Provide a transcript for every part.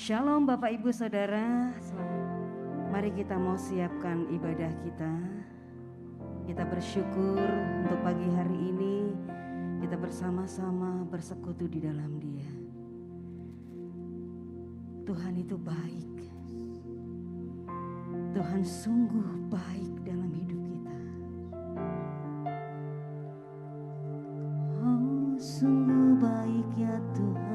Shalom Bapak Ibu Saudara, mari kita mau siapkan ibadah kita. Kita bersyukur untuk pagi hari ini kita bersama-sama bersekutu di dalam Dia. Tuhan itu baik. Tuhan sungguh baik dalam hidup kita. Oh, sungguh baik ya Tuhan.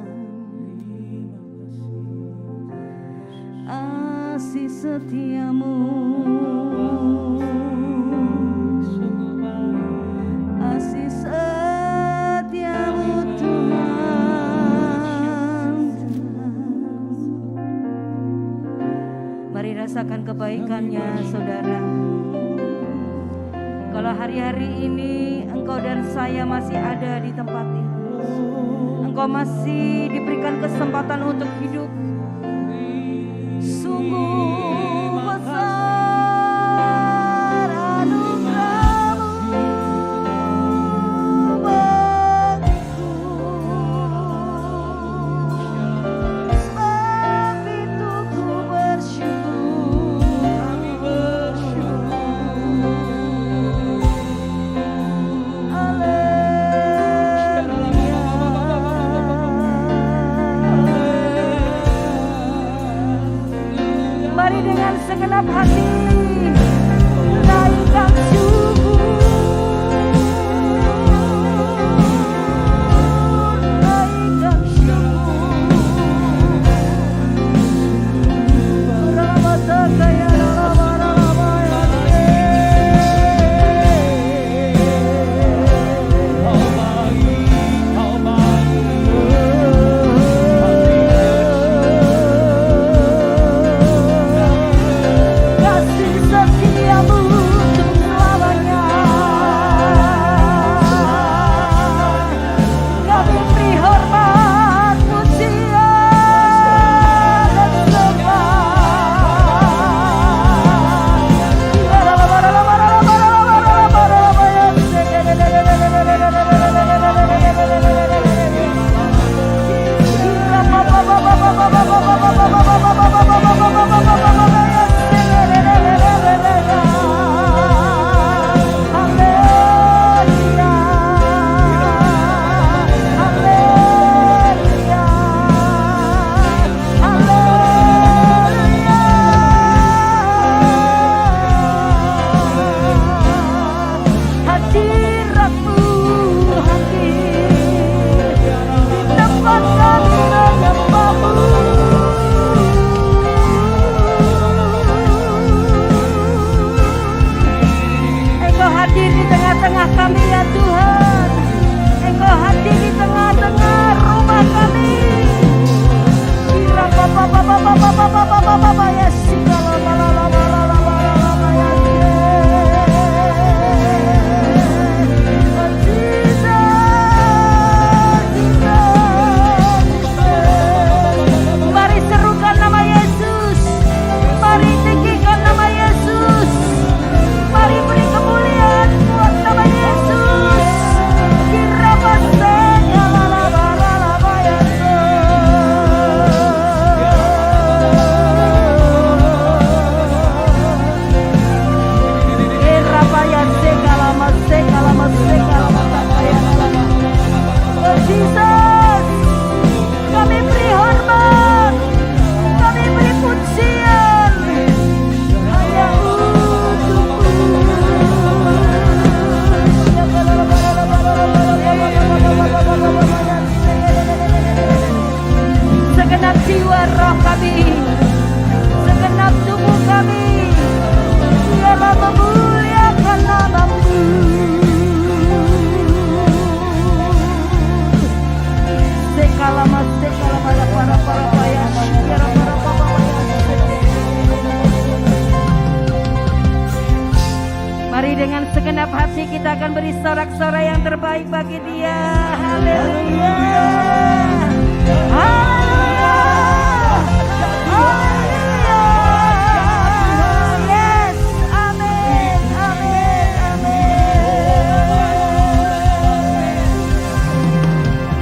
Kasih setiamu, kasih setiamu Tuhan. Mari rasakan kebaikannya saudara. Kalau hari-hari ini engkau dan saya masih ada di tempat ini, engkau masih diberikan kesempatan untuk hidup. Sungguh besar anugerah-Mu bagiku, sebab itu ku bersyukur. Kami bersyukur. Mari dengan segenap hati naikkan syukur, naikkan syukur. Ramata kaya lama-lama ya. Mari dengan segenap hati kita akan beri sorak-sorai yang terbaik bagi Dia. Haleluya. Haleluya. Haleluya. Yes. Amin. Amin. Amin.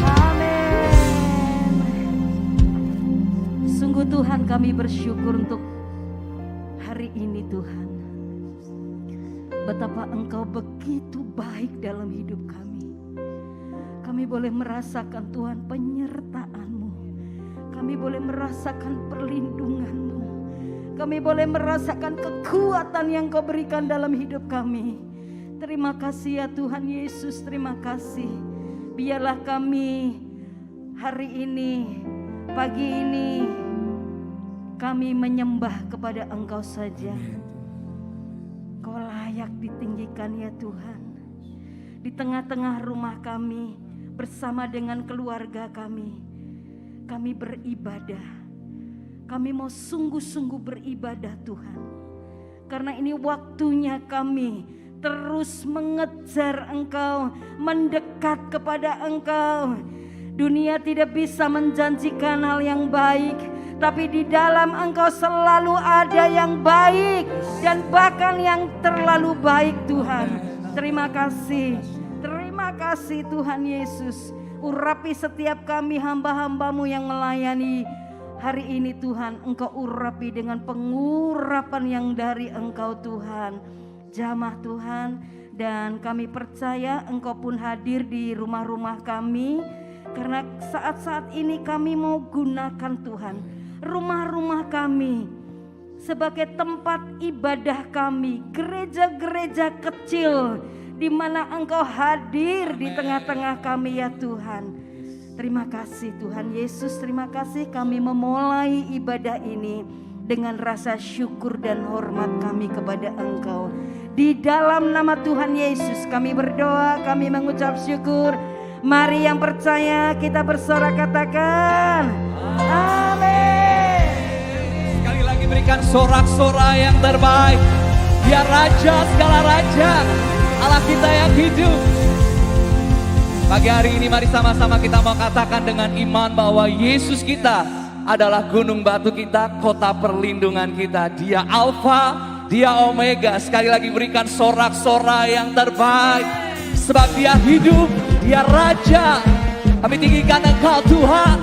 Amin. Sungguh Tuhan hari ini Tuhan, betapa Engkau begitu baik dalam hidup kami. Kami boleh merasakan Tuhan penyertaan-Mu. Kami boleh merasakan perlindungan-Mu. Kami boleh merasakan kekuatan yang Kau berikan dalam hidup kami. Terima kasih ya Tuhan Yesus, terima kasih. Biarlah kami hari ini, pagi ini, kami menyembah kepada Engkau saja. Kau layak ditinggikan ya Tuhan. Di tengah-tengah rumah kami, bersama dengan keluarga kami beribadah. Kami mau sungguh-sungguh beribadah Tuhan. Karena ini waktunya kami terus mengejar Engkau, mendekat kepada Engkau. Dunia tidak bisa menjanjikan hal yang baik, tapi di dalam Engkau selalu ada yang baik dan bahkan yang terlalu baik Tuhan. Terima kasih Tuhan Yesus. Urapi setiap kami hamba-hamba-Mu yang melayani hari ini Tuhan. Engkau urapi dengan pengurapan yang dari Engkau Tuhan. Jamah Tuhan, dan kami percaya Engkau pun hadir di rumah-rumah kami. Karena saat-saat ini kami mau gunakan Tuhan rumah-rumah kami sebagai tempat ibadah kami, gereja-gereja kecil di mana Engkau hadir di tengah-tengah kami ya Tuhan. Terima kasih Tuhan Yesus, terima kasih kami memulai ibadah ini dengan rasa syukur dan hormat kami kepada Engkau. Di dalam nama Tuhan Yesus kami berdoa, kami mengucap syukur. Mari yang percaya kita bersorak katakan amin. Sekali lagi berikan sorak-sorai yang terbaik. Dia Raja segala Raja, Allah kita yang hidup. Pagi hari ini mari sama-sama kita mau katakan dengan iman bahwa Yesus kita adalah gunung batu kita, kota perlindungan kita. Dia Alfa, Dia Omega. Sekali lagi berikan sorak-sorai yang terbaik. Sebab Dia hidup, Dia Raja. Kami tinggikan Engkau Tuhan.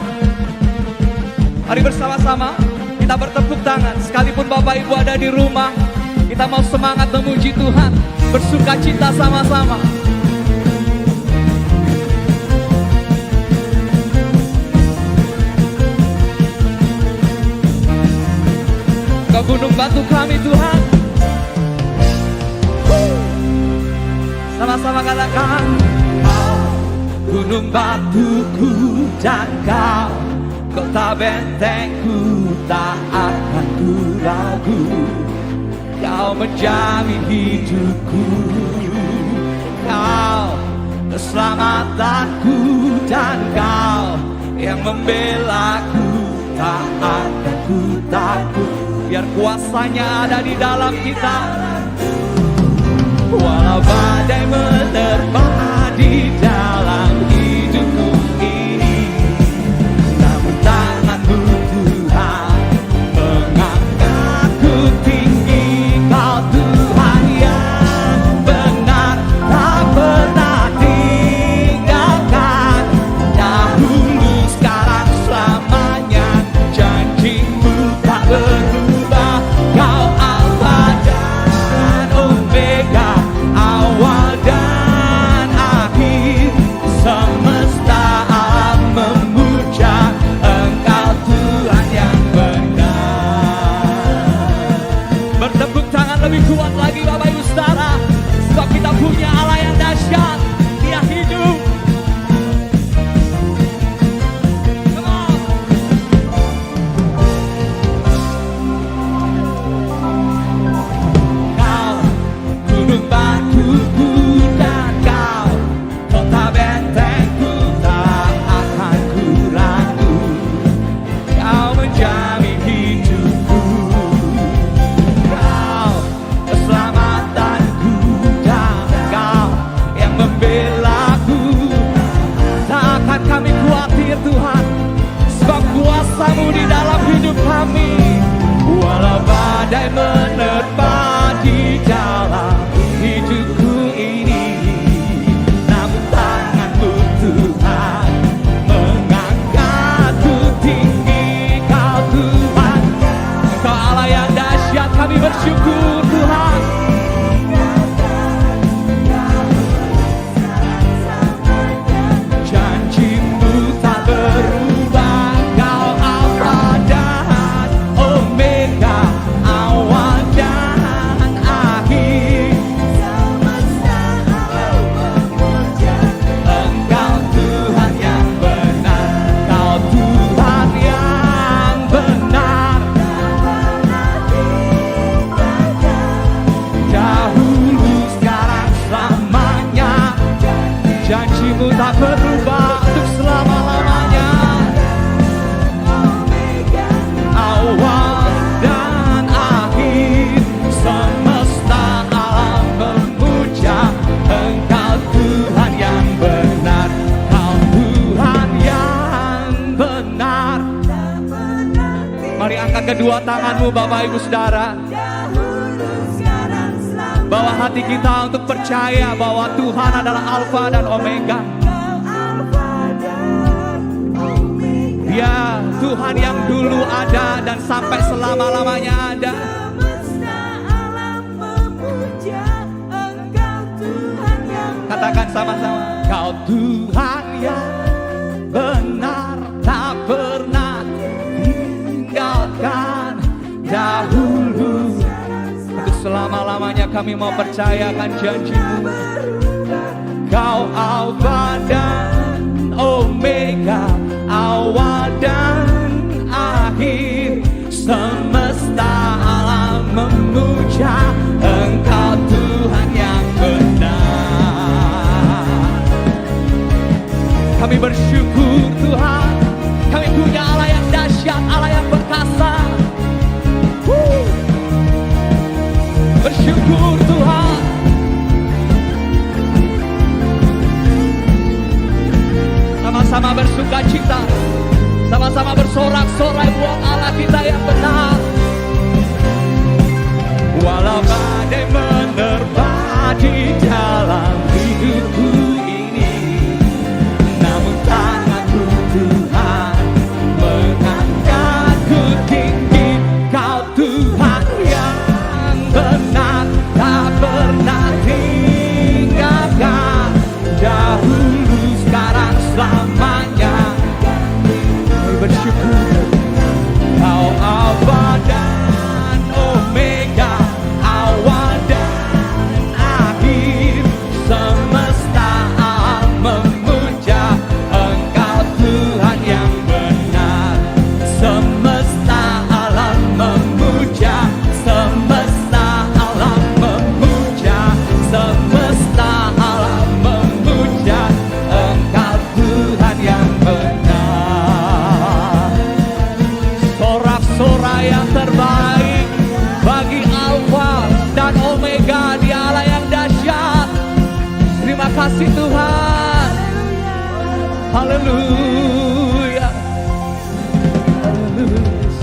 Mari bersama-sama kita bertepuk tangan. Sekalipun Bapak Ibu ada di rumah, kita mau semangat memuji Tuhan, bersuka cita sama-sama. Kau gunung batu kami Tuhan. Sama-sama katakan, gunung batuku dan Kau, kota bentengku, tak akan ku ragu. Kau menjamin hidupku, Kau keselamatanku, dan Kau yang membelaku, tak akan ku takut. Biar kuasanya ada di dalam kita. Walau badai menerpa di dalam hidupku ini, namun tangan-Mu Tuhan mengangkatku tinggi. Kau Tuhan yang benar, tak pernah tinggalkan. Dahulu, sekarang, selamanya, janji-Mu tak berubah. Kau Alfa dan Omega, awal dan akhir. Semesta alam memuja Engkau Tuhan yang benar. Bertepuk tangan lebih kuat lagi Bapak Ibu Saudara, sebab kita punya Allah yang dahsyat. Dia hidup. Come on. Kau gunung batuku dan Kau kota bentengku, tak akan ku ragu. Kau menjamin hidupku, Kau keselamatanku, dan Kau yang membela. tanganmu Bapak Ibu Saudara. Bawa hati kita untuk percaya bahwa Tuhan adalah Alfa dan Omega. Dia Tuhan yang dulu ada dan sampai selama-lamanya ada. Katakan sama-sama. Kau Tuhan yang benar, tak pernah tinggalkan dahulu. Untuk selama-lamanya kami mau percayakan janji-Mu. Kau Alfa dan Omega, awal dan akhir. Semesta alam memuja Engkau Tuhan yang benar. Kami bersyukur Tuhan, kami punya Allah yang dahsyat, Allah yang perkasa. Bersyukur Tuhan. Sama-sama bersuka cita, sama-sama bersorak-sorai buat Allah kita yang benar. Walau badai menerpa di dalam hidupku ini, namun tangan-Mu Tuhan mengangkatku tinggi. Kau Tuhan yang benar, tak pernah tinggalkan dahulu, sekarang, selamanya. Kami bersyukur. Kau Alfa dan Omega, awal dan akhir. Semesta alam memuja Engkau Tuhan yang benar. Semesta alam memuja, semesta alam memuja, semesta alam memuja Engkau Tuhan yang benar. Sorak-sorai yang terbaik bagi Alfa dan Omega, Dia Allah yang dahsyat. Terima kasih Tuhan. Haleluya. Haleluya.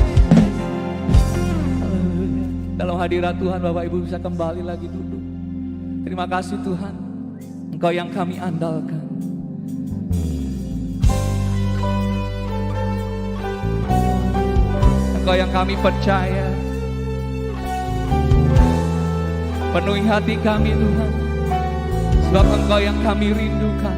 Dalam hadirat Tuhan Bapak Ibu bisa kembali lagi duduk. Terima kasih Tuhan, Engkau yang kami andalkan. Engkau yang kami percaya. Penuhi hati kami Tuhan, sebab Engkau yang kami rindukan.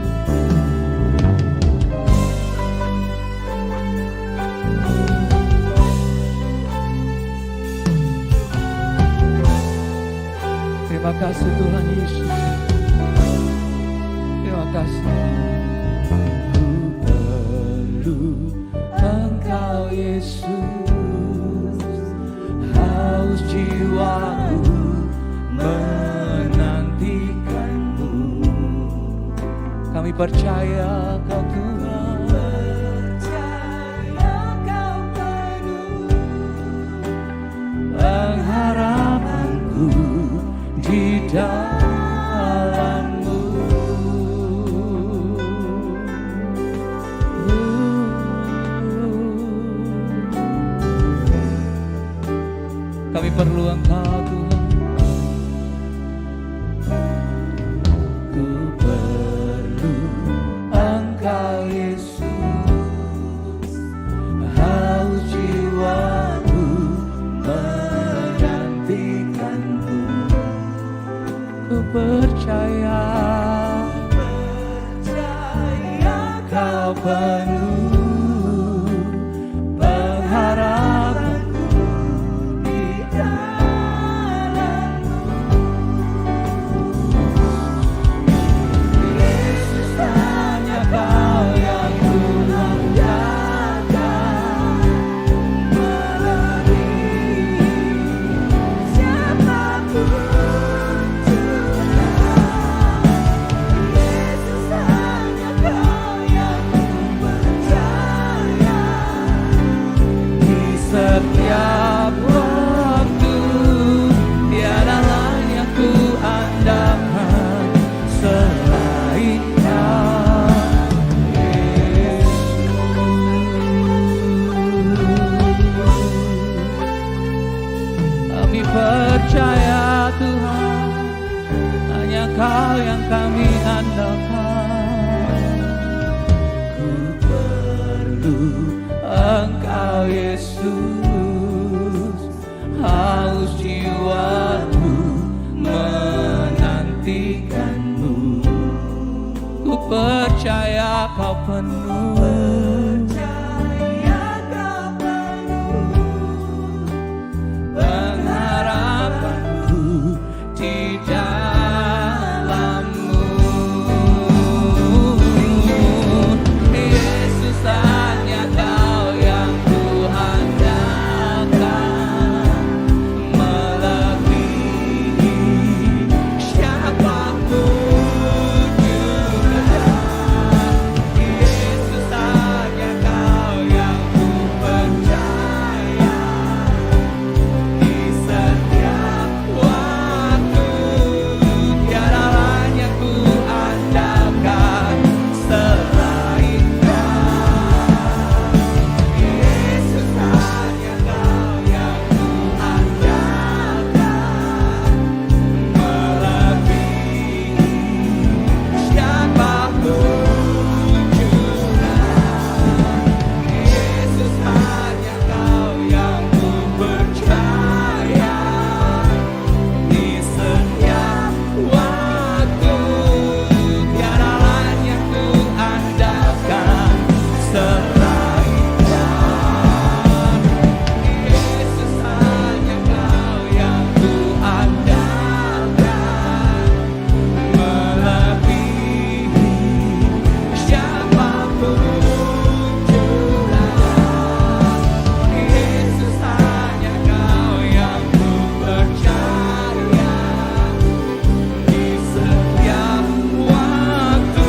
Terima kasih Tuhan Yesus. Terima kasih. Ku perlu Engkau Yesus, haus jiwaku menantikan-Mu. Kami percaya Kau Tuhan, percaya Kau penuh pengharapanku di dalam-Mu. Kami perlu Engkau Tuhan. Ku perlu Engkau Yesus, haus jiwaku menantikan-Mu. Ku percaya Tuhan, hanya Kau yang kami andalkan. Ku perlu Engkau Yesus, haus jiwaku menantikan-Mu. Ku percaya Kau penuh, pengharapanku di dalam-Mu. Yesus, hanya Kau yang ku andalkan, melebihi siapapun juga. Yesus, hanya Kau yang ku percaya, di setiap waktu tiada lain yang ku andalkan selain Kau. Yesus, hanya Kau yang ku andalkan, melebihi siapapun juga. Yesus, hanya Kau yang ku percaya, di setiap waktu tiada lain yang ku andalkan selain Kau. Yesus, hanya Kau yang ku andalkan, melebihi siapapun juga. Yesus, hanya Kau yang ku percaya, di setiap waktu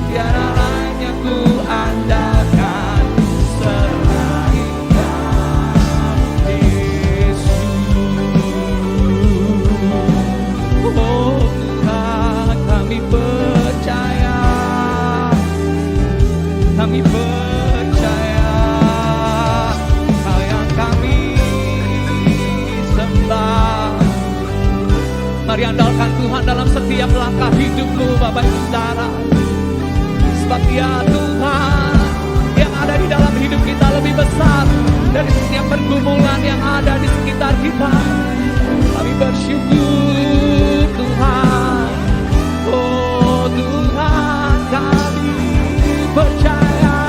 tiada lain yang ku andalkan selain Kau. Yesus, oh Tuhan, kami percaya, kami percaya Kau yang kami sembah. Mari andalkan Tuhan dalam setiap langkah hidupmu, Bapak Ibu Saudara. Sebab ya Tuhan, yang ada di dalam hidup kita lebih besar dari setiap pergumulan yang ada di sekitar kita. Kami bersyukur Tuhan. Oh Tuhan, kami percaya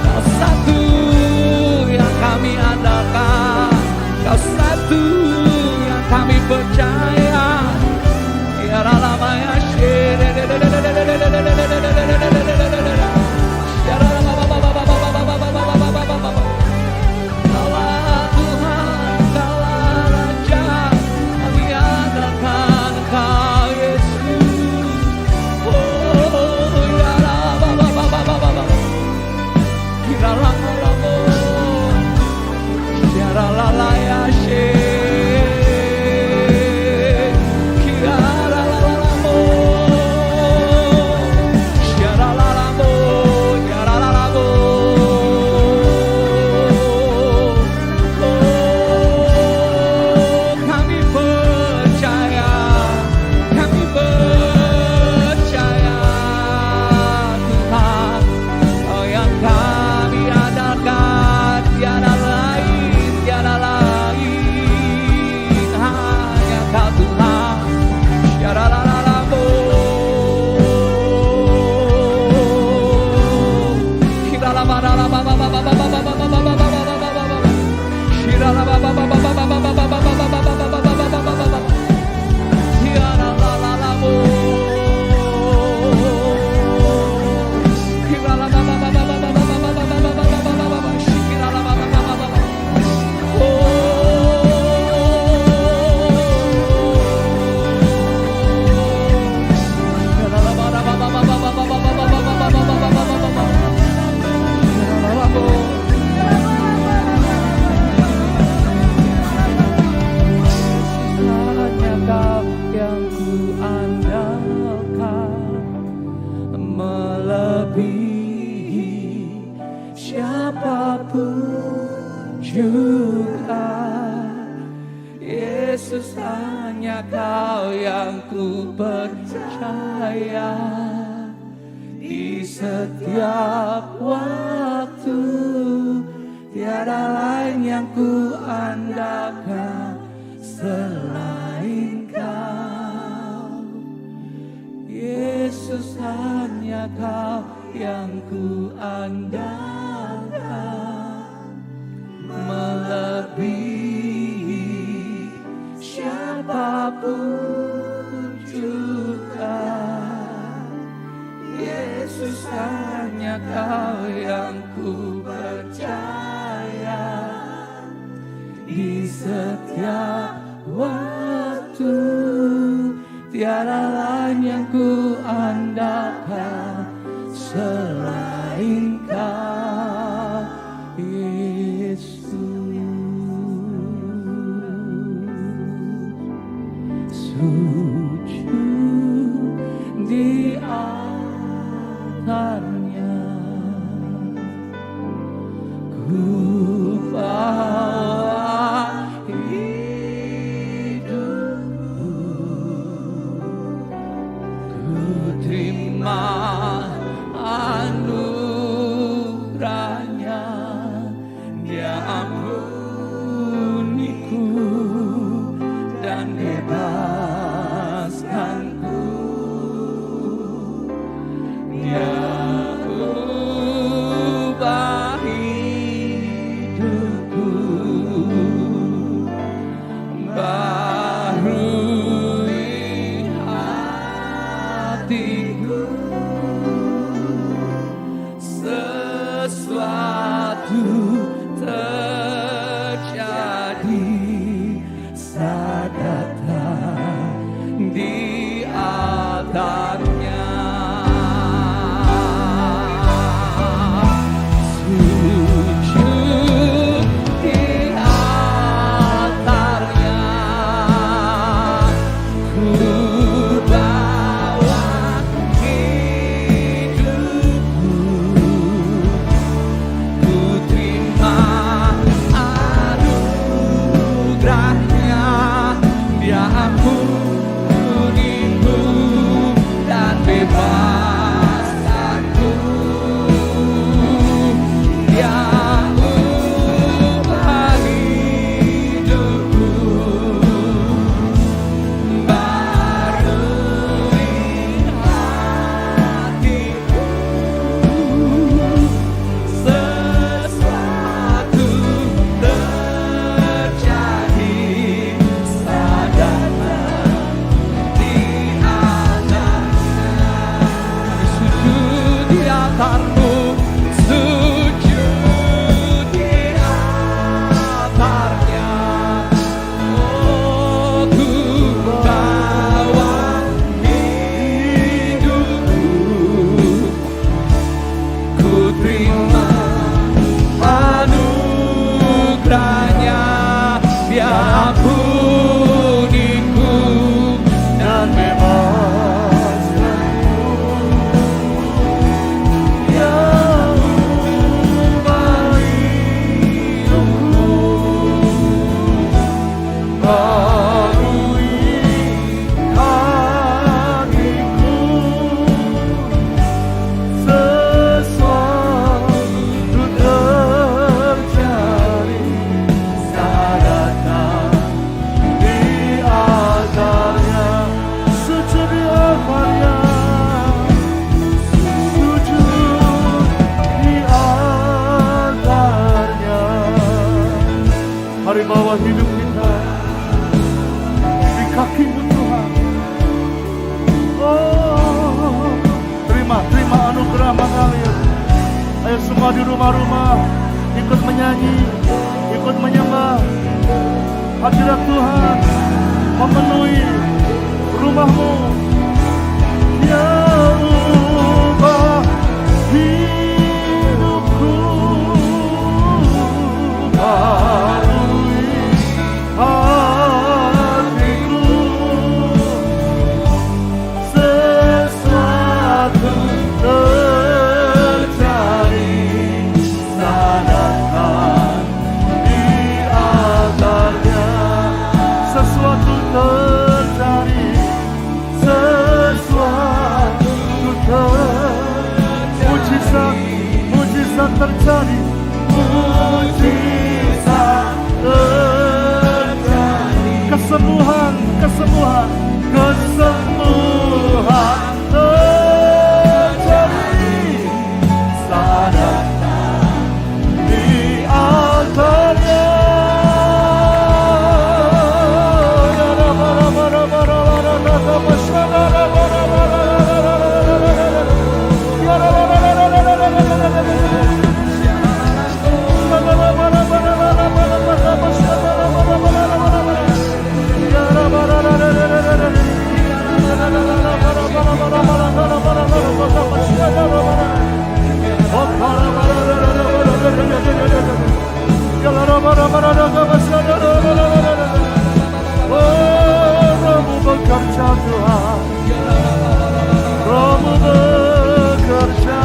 Kau satu yang kami andalkan, Kau satu yang kami percaya. Tiada lama ya Allah Tuhan, Kaulah Yesus, hanya Kau yang ku percaya. Di setiap waktu tiada lain yang ku andalkan selain Kau. Yesus, hanya Kau yang ku andalkan, melebihi siapapun juga. Yesus, hanya Kau yang ku percaya. Di setiap waktu tiada lain yang ku andalkan selain Kau, Yesus. Sujud di altarnya, ku bawa hidupku, ku terima anugerahnya. Dia ampuniku dan bebaskanku. Dia ubah hidupku, barui hatiku. Sesuatu terjadi saat datang di altarnya. Sujud di altarnya, ku bawa hidupku, ku terima anugerahnya. Dia ampuniku dan bebaskanku. Dia ubah hidupku, barui hatiku. Sesuatu terjadi saat datang di altarnya. Sujud di altarmu, sujud di altarnya. Oh, ku bawa hidupku, ku terima anugerahnya. Dia ampuniku dan bebaskanku. Dia ubah hidupku, barui hatiku. Sesuatu terjadi saat datang di altarnya. Sujud di altarnya, sujud di altarnya. Mari bawa hidup kita di kaki-Mu Tuhan. Oh, terima anugerah mengalir. Ayo semua di rumah-rumah ikut menyanyi, ikut menyembah. Hadirat Tuhan memenuhi rumahmu. Dia ubah hidupku, barui hatiku. Sesuatu terjadi saat datang di altarnya. kesembuhan terjadi saat di altarnya. Rohmu bekerja Tuhan, Rohmu bekerja.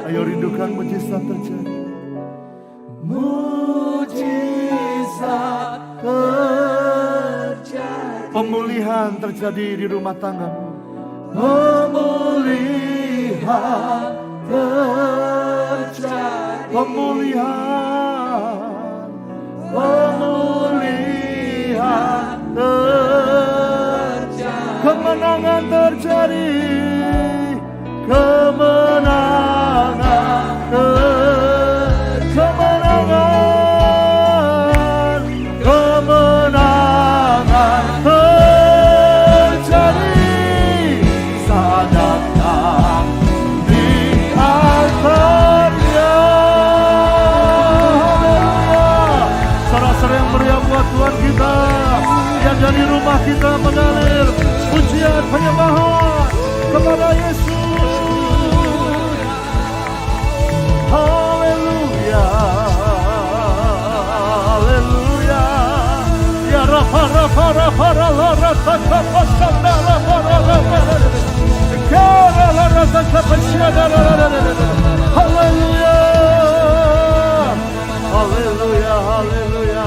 Ayo rindukan mujizat terjadi. Mujizat terjadi. Pemulihan terjadi di rumah tanggamu. Pemulihan terjadi. Pemulihan terjadi. Kemenangan terjadi. Kemenangan terjadi saat datang di altarnya. Haleluya. Sorak-sorai yang meriah buat Tuhan kita, yang dari rumah kita mengalir pujian penyembahan kepada Yesus. Haleluya, haleluya. Ya rafa rafa rafa rafa rafa rafa rafa haleluya, haleluya, haleluya.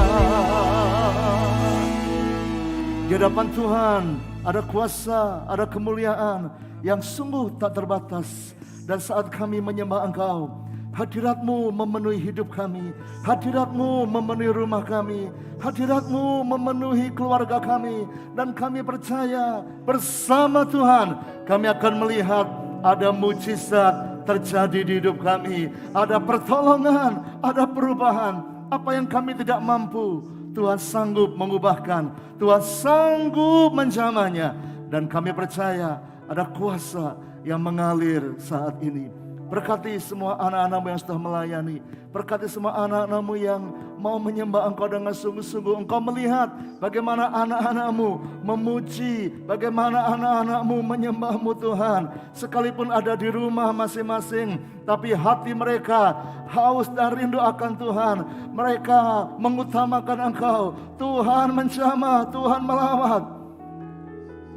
Di hadapan Tuhan ada kuasa, ada kemuliaan yang sungguh tak terbatas. Dan saat kami menyembah Engkau, hadirat-Mu memenuhi hidup kami, hadirat-Mu memenuhi rumah kami, hadirat-Mu memenuhi keluarga kami. Dan kami percaya bersama Tuhan kami akan melihat ada mujizat terjadi di hidup kami, ada pertolongan, ada perubahan. Apa yang kami tidak mampu, Tuhan sanggup mengubahkan, Tuhan sanggup menjamahnya. Dan kami percaya ada kuasa yang mengalir saat ini. Berkati semua anak-anak-Mu yang sudah melayani. Berkati semua anak-anak-Mu yang mau menyembah Engkau dengan sungguh-sungguh. Engkau melihat bagaimana anak-anak-Mu memuji, bagaimana anak-anak-Mu menyembah-Mu Tuhan. Sekalipun ada di rumah masing-masing, tapi hati mereka haus dan rindu akan Tuhan. Mereka mengutamakan Engkau. Tuhan menjamah, Tuhan melawat.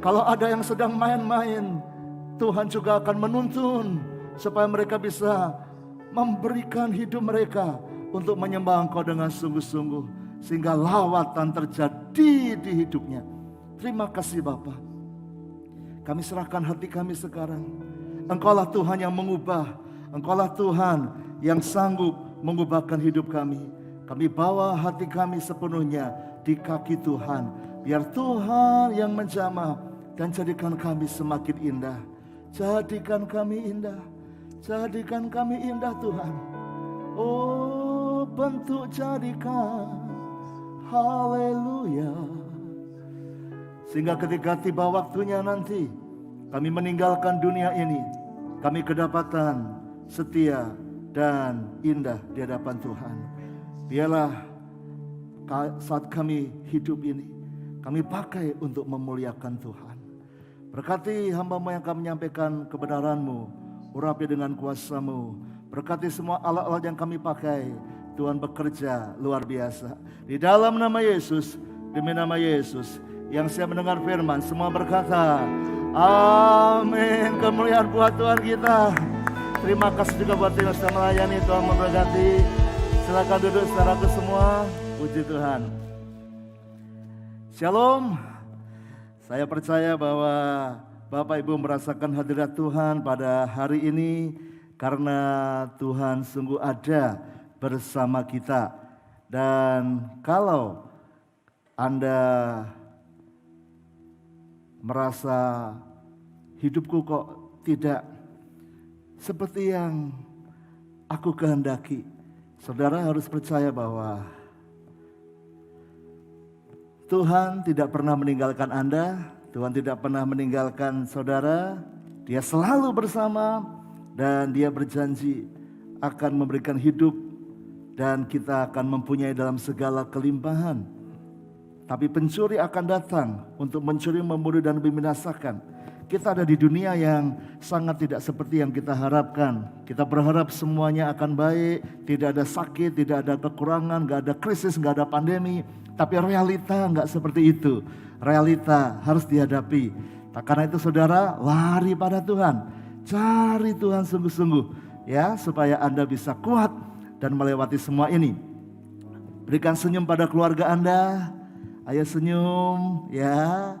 Kalau ada yang sedang main-main, Tuhan juga akan menuntun supaya mereka bisa memberikan hidup mereka untuk menyembah Engkau dengan sungguh-sungguh, sehingga lawatan terjadi di hidupnya. Terima kasih Bapa. Kami serahkan hati kami sekarang. Engkaulah Tuhan yang mengubah, Engkaulah Tuhan yang sanggup mengubahkan hidup kami. Kami bawa hati kami sepenuhnya di kaki Tuhan. Biar Tuhan yang menjamah dan jadikan kami semakin indah. Jadikan kami indah, jadikan kami indah Tuhan. Oh, bentuk jadikan, haleluya. Sehingga ketika tiba waktunya nanti kami meninggalkan dunia ini, kami kedapatan setia dan indah di hadapan Tuhan. Biarlah saat kami hidup ini, kami pakai untuk memuliakan Tuhan. Berkati hamba-Mu yang akan menyampaikan kebenaran-Mu, urapi dengan kuasa-Mu. Berkati semua alat-alat yang kami pakai. Tuhan bekerja luar biasa. Di dalam nama Yesus, demi nama Yesus, yang siap mendengar firman, semua berkata, amin. Kemuliaan buat Tuhan kita. Terima kasih juga buat tim yang sudah melayani. Tuhan memberkati. Silakan duduk saudaraku semua. Puji Tuhan. Shalom. Saya percaya bahwa Bapak Ibu merasakan hadirat Tuhan pada hari ini karena Tuhan sungguh ada bersama kita. Dan kalau Anda merasa hidupku kok tidak seperti yang aku kehendaki, saudara harus percaya bahwa Tuhan tidak pernah meninggalkan Anda, Tuhan tidak pernah meninggalkan saudara. Dia selalu bersama dan Dia berjanji akan memberikan hidup dan kita akan mempunyai dalam segala kelimpahan. Tapi pencuri akan datang untuk mencuri, membunuh dan membinasakan. Kita ada di dunia yang sangat tidak seperti yang kita harapkan. Kita berharap semuanya akan baik, tidak ada sakit, tidak ada kekurangan, gak ada krisis, gak ada pandemi. Tapi realita gak seperti itu. Realita harus dihadapi. Karena itu saudara, lari pada Tuhan. Cari Tuhan sungguh-sungguh ya, supaya Anda bisa kuat dan melewati semua ini. Berikan senyum pada keluarga Anda. Ayo senyum ya.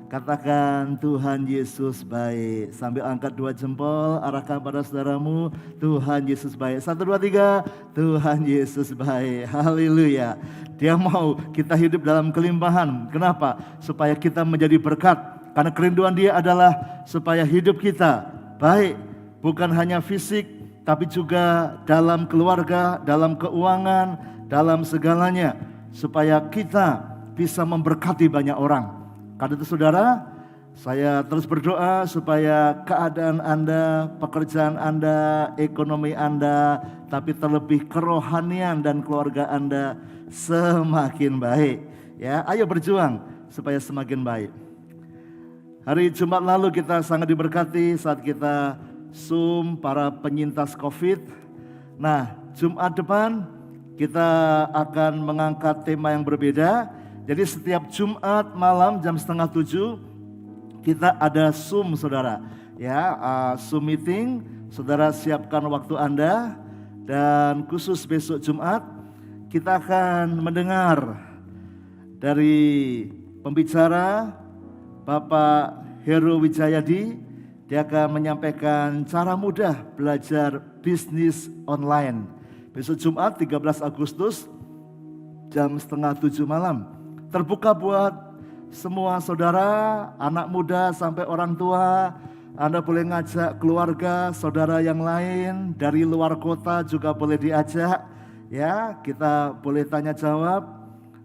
Katakan Tuhan Yesus baik. Sambil angkat 2 jempol, arahkan pada saudaramu. Tuhan Yesus baik. 1, 2, 3. Tuhan Yesus baik. Haleluya. Dia mau kita hidup dalam kelimpahan. Kenapa? Supaya kita menjadi berkat. Karena kerinduan Dia adalah supaya hidup kita baik. Bukan hanya fisik, tapi juga dalam keluarga, dalam keuangan, dalam segalanya. Supaya kita bisa memberkati banyak orang. Karena itu saudara, saya terus berdoa supaya keadaan Anda, pekerjaan Anda, ekonomi Anda, tapi terlebih kerohanian dan keluarga Anda semakin baik. Ya, ayo berjuang supaya semakin baik. Hari Jumat lalu kita sangat diberkati saat kita Zoom para penyintas COVID. Nah, Jumat depan kita akan mengangkat tema yang berbeda. Jadi setiap Jumat malam jam 6:30 kita ada Zoom saudara. Ya, Zoom meeting. Saudara siapkan waktu Anda. Dan khusus besok Jumat kita akan mendengar dari pembicara Bapak Heru Wijayadi. Dia akan menyampaikan cara mudah belajar bisnis online. Besok Jumat 13 Agustus jam 6:30 malam. Terbuka buat semua saudara, anak muda sampai orang tua. Anda boleh ngajak keluarga, saudara yang lain dari luar kota juga boleh diajak. Ya, kita boleh tanya jawab.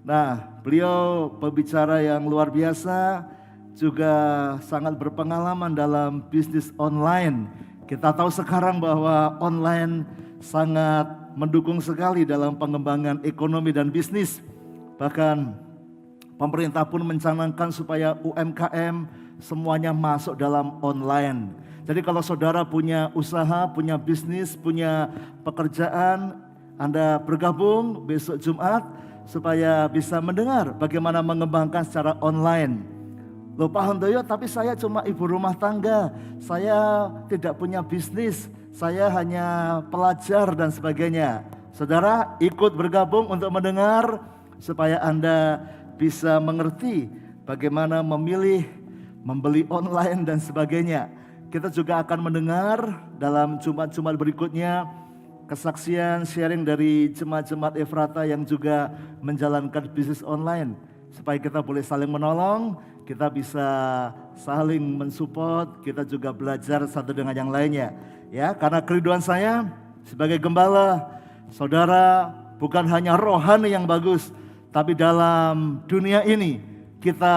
Nah, beliau pembicara yang luar biasa, juga sangat berpengalaman dalam bisnis online. Kita tahu sekarang bahwa online sangat mendukung sekali dalam pengembangan ekonomi dan bisnis. Bahkan pemerintah pun mencanangkan supaya UMKM semuanya masuk dalam online. Jadi kalau saudara punya usaha, punya bisnis, punya pekerjaan, Anda bergabung besok Jumat supaya bisa mendengar bagaimana mengembangkan secara online. Loh Pak Handoyo, tapi saya cuma ibu rumah tangga, saya tidak punya bisnis, saya hanya pelajar dan sebagainya. Saudara ikut bergabung untuk mendengar supaya Anda bisa mengerti bagaimana memilih, membeli online dan sebagainya. Kita juga akan mendengar dalam Jumat-Jumat berikutnya kesaksian sharing dari jemaat-jemaat Efrata yang juga menjalankan bisnis online. Supaya kita boleh saling menolong, kita bisa saling mensupport, kita juga belajar satu dengan yang lainnya. Ya, karena kerinduan saya sebagai gembala, saudara bukan hanya rohani yang bagus, tapi dalam dunia ini kita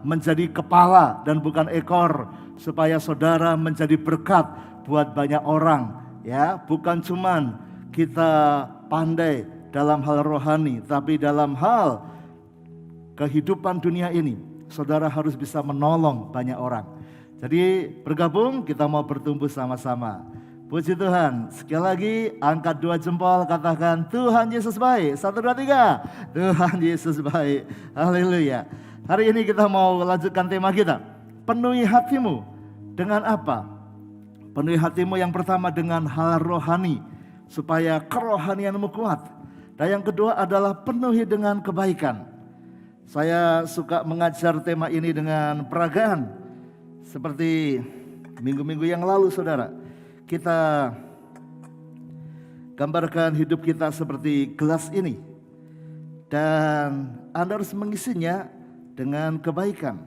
menjadi kepala dan bukan ekor, supaya saudara menjadi berkat buat banyak orang. Ya, bukan cuman kita pandai dalam hal rohani, tapi dalam hal kehidupan dunia ini, saudara harus bisa menolong banyak orang. Jadi bergabung, kita mau bertumbuh sama-sama. Puji Tuhan. Sekali lagi angkat 2 jempol, katakan Tuhan Yesus baik. 1, 2, 3. Tuhan Yesus baik. Haleluya. Hari ini kita mau lanjutkan tema kita. Penuhi hatimu dengan apa? Penuhi hatimu yang pertama dengan hal rohani, supaya kerohanianmu kuat. Dan yang kedua adalah penuhi dengan kebaikan. Saya suka mengajar tema ini dengan peragaan. Seperti minggu-minggu yang lalu saudara, kita gambarkan hidup kita seperti gelas ini. Dan Anda harus mengisinya dengan kebaikan.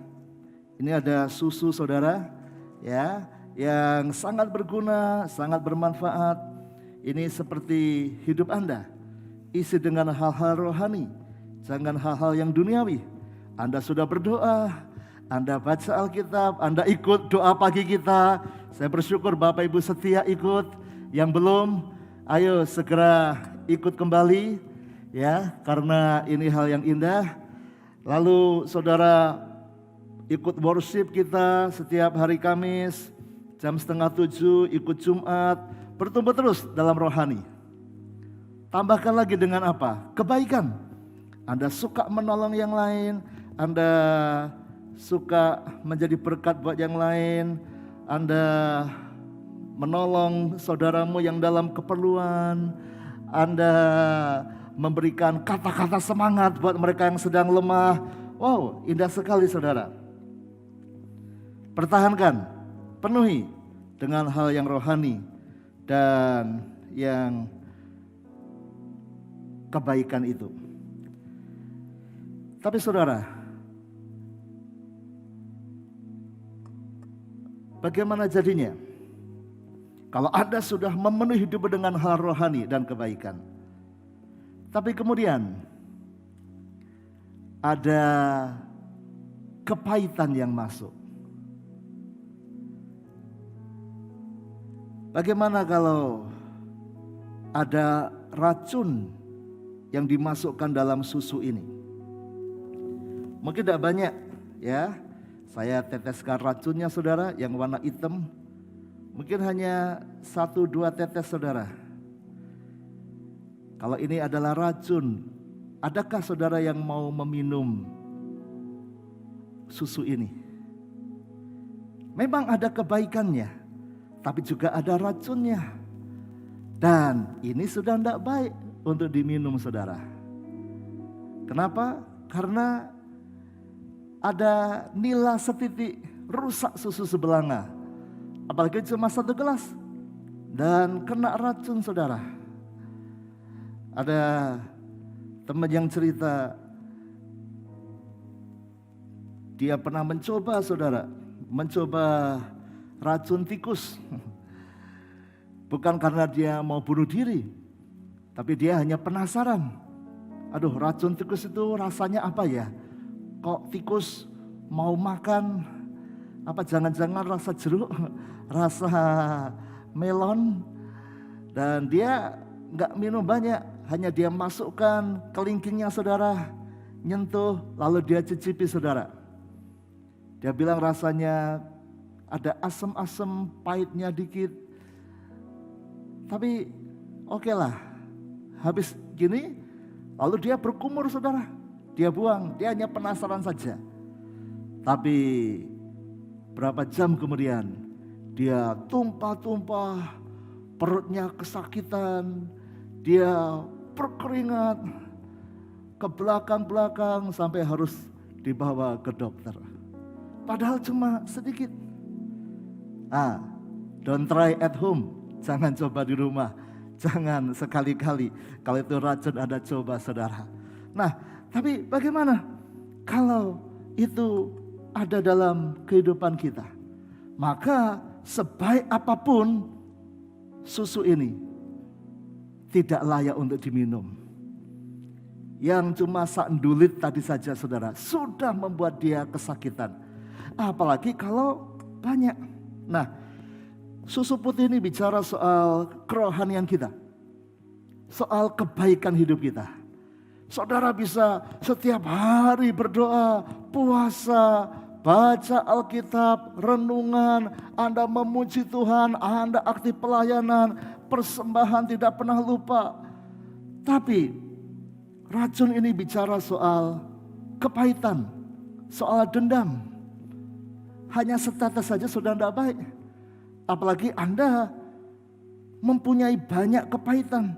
Ini ada susu saudara, ya, yang sangat berguna, sangat bermanfaat. Ini seperti hidup Anda. Isi dengan hal-hal rohani, jangan hal-hal yang duniawi. Anda sudah berdoa, Anda baca Alkitab, Anda ikut doa pagi kita. Saya bersyukur Bapak Ibu setia ikut. Yang belum, ayo segera ikut kembali ya, karena ini hal yang indah. Lalu saudara ikut worship kita setiap hari Kamis jam 6:30, ikut Jumat, bertumbuh terus dalam rohani. Tambahkan lagi dengan apa? Kebaikan. Anda suka menolong yang lain, Anda suka menjadi berkat buat yang lain, Anda menolong saudaramu yang dalam keperluan, Anda memberikan kata-kata semangat buat mereka yang sedang lemah. Wow, indah sekali saudara. Pertahankan, penuhi dengan hal yang rohani dan yang kebaikan itu. Tapi saudara, bagaimana jadinya kalau Anda sudah memenuhi hidup dengan hal rohani dan kebaikan, tapi kemudian ada kepahitan yang masuk? Bagaimana kalau ada racun yang dimasukkan dalam susu ini? Mungkin tidak banyak ya. Saya teteskan racunnya saudara yang warna hitam. Mungkin hanya 1-2 tetes saudara. Kalau ini adalah racun, adakah saudara yang mau meminum susu ini? Memang ada kebaikannya, tapi juga ada racunnya. Dan ini sudah tidak baik untuk diminum saudara. Kenapa? Karena ada nila setitik rusak susu sebelanga. Apalagi cuma 1 gelas dan kena racun saudara. Ada teman yang cerita, dia pernah mencoba saudara, mencoba racun tikus. Bukan karena dia mau bunuh diri, tapi dia hanya penasaran. Aduh, racun tikus itu rasanya apa ya? Kok tikus mau makan? Apa jangan-jangan rasa jeruk, rasa melon? Dan dia nggak minum banyak, hanya dia masukkan kelingkingnya saudara, nyentuh, lalu dia cicipi saudara. Dia bilang rasanya ada asam-asam, pahitnya dikit. Tapi oke lah, habis gini, lalu dia berkumur saudara. Dia buang, dia hanya penasaran saja. Tapi berapa jam kemudian dia tumpah-tumpah, perutnya kesakitan, dia berkeringat ke belakang-belakang sampai harus dibawa ke dokter. Padahal cuma sedikit. Don't try at home, jangan coba di rumah. Jangan sekali-kali, kalau itu racun Anda coba saudara. Nah, tapi bagaimana kalau itu ada dalam kehidupan kita? Maka sebaik apapun susu ini tidak layak untuk diminum. Yang cuma sandulit tadi saja saudara sudah membuat dia kesakitan. Apalagi kalau banyak. Nah, susu putih ini bicara soal kerohanian kita, soal kebaikan hidup kita. Saudara bisa setiap hari berdoa, puasa, baca Alkitab, renungan, Anda memuji Tuhan, Anda aktif pelayanan, persembahan tidak pernah lupa. Tapi racun ini bicara soal kepahitan, soal dendam. Hanya setetes saja sudah tidak baik. Apalagi Anda mempunyai banyak kepahitan.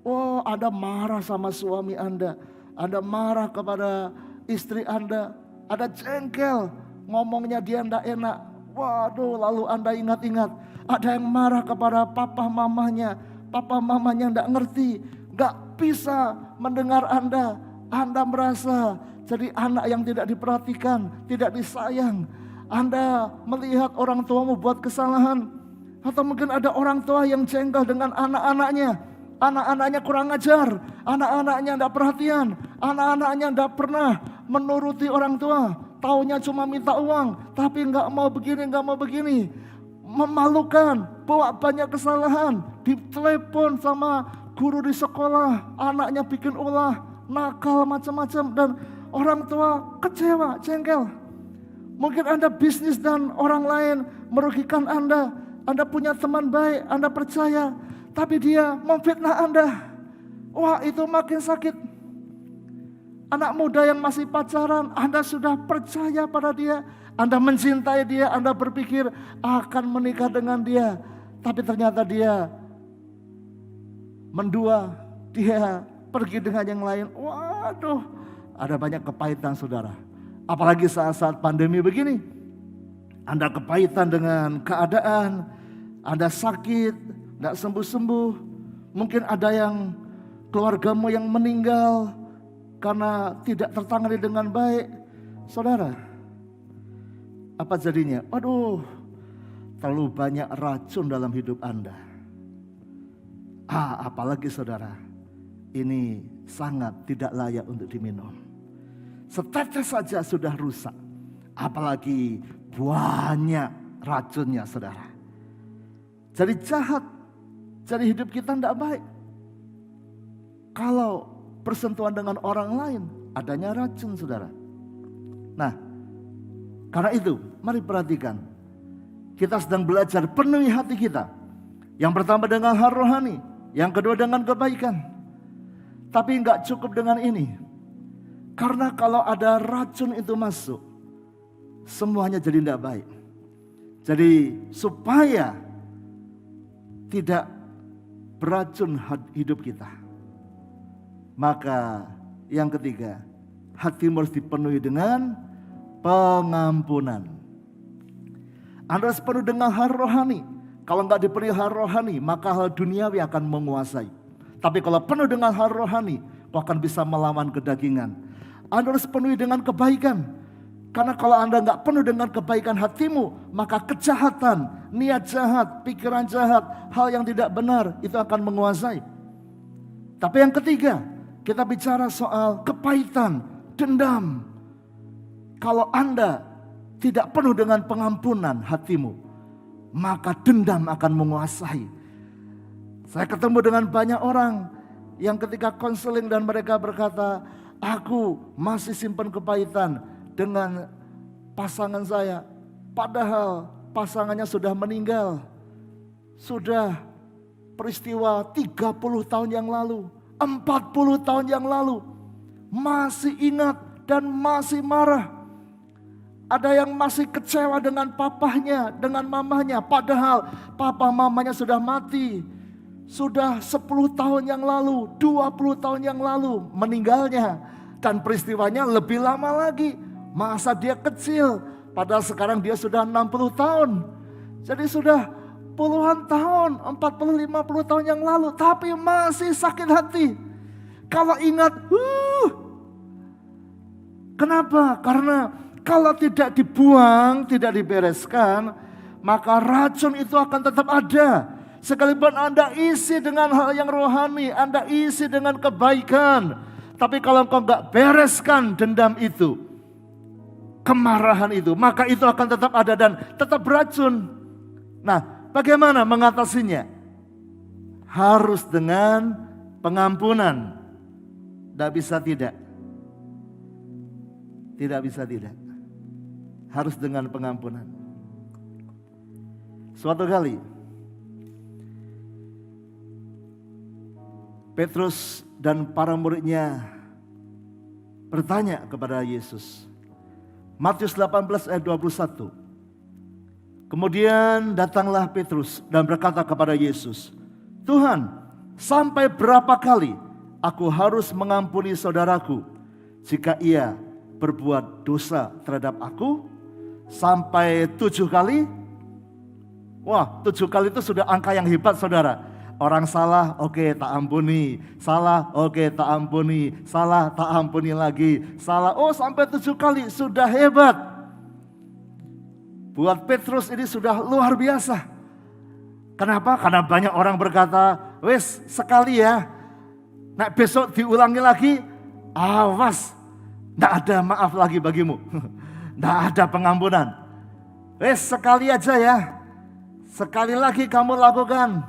Oh, Anda marah sama suami Anda marah kepada istri Anda jengkel, ngomongnya dia tidak enak. Waduh, lalu Anda ingat-ingat, ada yang marah kepada papa mamanya tidak ngerti, gak bisa mendengar Anda merasa jadi anak yang tidak diperhatikan, tidak disayang. Anda melihat orang tuamu buat kesalahan, atau mungkin ada orang tua yang jengkel dengan anak-anaknya kurang ajar, anak-anaknya tidak perhatian, anak-anaknya tidak pernah menuruti orang tua, taunya cuma minta uang, tapi nggak mau begini, memalukan, bawa banyak kesalahan, ditelepon sama guru di sekolah, anaknya bikin ulah, nakal macam-macam, dan orang tua kecewa, jengkel. Mungkin Anda bisnis dan orang lain merugikan Anda punya teman baik, Anda percaya, tapi dia memfitnah Anda. Wah, itu makin sakit. Anak muda yang masih pacaran, Anda sudah percaya pada dia, Anda mencintai dia, Anda berpikir akan menikah dengan dia, tapi ternyata dia mendua, dia pergi dengan yang lain. Waduh, ada banyak kepahitan saudara. Apalagi saat-saat pandemi begini, Anda kepahitan dengan keadaan, Anda sakit, tidak sembuh-sembuh. Mungkin ada yang keluargamu yang meninggal karena tidak tertangani dengan baik. Saudara, apa jadinya? Aduh, terlalu banyak racun dalam hidup Anda. Apalagi saudara, ini sangat tidak layak untuk diminum. Setetes saja sudah rusak, apalagi banyak racunnya saudara. Jadi jahat, jadi hidup kita tidak baik. Kalau bersentuhan dengan orang lain, adanya racun saudara. Nah, karena itu mari perhatikan, kita sedang belajar penuhi hati kita. Yang pertama dengan hal rohani, yang kedua dengan kebaikan. Tapi enggak cukup dengan ini. Karena kalau ada racun itu masuk, semuanya jadi tidak baik. Jadi supaya tidak beracun hidup kita, maka yang ketiga, hatimu harus dipenuhi dengan pengampunan. Anda harus penuh dengan hal rohani. Kalau enggak dipenuhi hal rohani, maka hal duniawi akan menguasai. Tapi kalau penuh dengan hal rohani, kau akan bisa melawan kedagingan. Anda harus penuhi dengan kebaikan. Karena kalau Anda enggak penuh dengan kebaikan hatimu, maka kejahatan, niat jahat, pikiran jahat, hal yang tidak benar itu akan menguasai. Tapi yang ketiga, kita bicara soal kepahitan, dendam. Kalau Anda tidak penuh dengan pengampunan hatimu, maka dendam akan menguasai. Saya ketemu dengan banyak orang yang ketika konseling dan mereka berkata, aku masih simpan kepahitan dengan pasangan saya. Padahal pasangannya sudah meninggal. Sudah peristiwa 30 tahun yang lalu, 40 tahun yang lalu. Masih ingat dan masih marah. Ada yang masih kecewa dengan papahnya, dengan mamahnya. Padahal papa mamanya sudah mati. Sudah 10 tahun yang lalu, 20 tahun yang lalu meninggalnya. Dan peristiwanya lebih lama lagi. Masa dia kecil, padahal sekarang dia sudah 60 tahun. Jadi sudah puluhan tahun, 40-50 tahun yang lalu. Tapi masih sakit hati. Kalau ingat, kenapa? Karena kalau tidak dibuang, tidak dibereskan, maka racun itu akan tetap ada. Sekalipun Anda isi dengan hal yang rohani, Anda isi dengan kebaikan. Tapi kalau engkau enggak bereskan dendam itu, kemarahan itu, maka itu akan tetap ada dan tetap beracun. Nah, bagaimana mengatasinya? Harus dengan pengampunan. Tidak bisa tidak. Tidak bisa tidak. harus dengan pengampunan. Suatu kali Petrus dan para muridnya bertanya kepada Yesus. Matius 18 ayat 21. Kemudian datanglah Petrus dan berkata kepada Yesus, Tuhan, sampai berapa kali aku harus mengampuni saudaraku jika ia berbuat dosa terhadap aku? Sampai 7 kali? Wah, 7 kali itu sudah angka yang hebat, saudara. Orang salah, oke, tak ampuni. Salah, oke, tak ampuni. Salah, tak ampuni lagi. Salah, oh sampai 7 kali, sudah hebat. Buat Petrus ini sudah luar biasa. Kenapa? Karena banyak orang berkata, wes sekali ya. Nah besok diulangi lagi, awas. Tidak ada maaf lagi bagimu. Tidak ada pengampunan. Wes sekali aja ya. Sekali lagi kamu lakukan,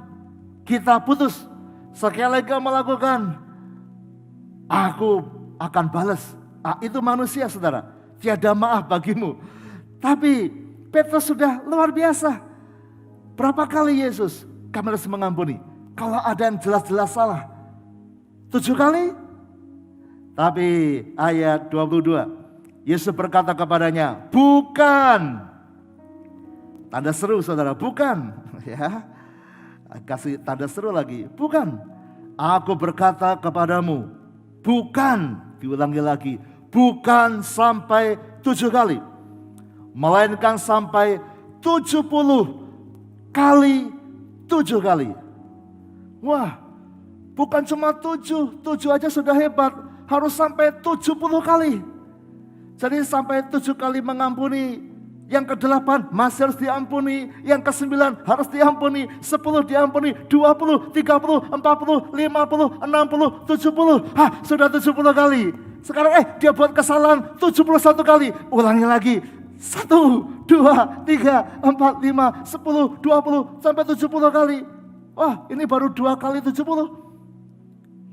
kita putus. Sekali lagi kamu lakukan, aku akan balas. Itu manusia, saudara. Tiada maaf bagimu. Tapi Petrus sudah luar biasa. Berapa kali Yesus kamu harus mengampuni? Kalau ada yang jelas-jelas salah, 7 kali? Tapi ayat 22, Yesus berkata kepadanya, bukan. Tanda seru, saudara, bukan. Ya, kasih tanda seru lagi, bukan. Aku berkata kepadamu, bukan. Diulangi lagi, bukan sampai 7 kali. Melainkan sampai 70 kali 7 kali. Wah, bukan cuma 7 aja sudah hebat. Harus sampai 70 kali. Jadi sampai 7 kali mengampuni. Yang ke-8 masih harus diampuni. Yang ke-9 harus diampuni. 10 diampuni. 20, 30, 40, 50, 60, 70. Hah, sudah 70 kali. Sekarang dia buat kesalahan 71 kali. Ulangi lagi. 1, 2, 3, 4, 5, 10, 20 sampai 70 kali. Wah, ini baru 2 kali 70.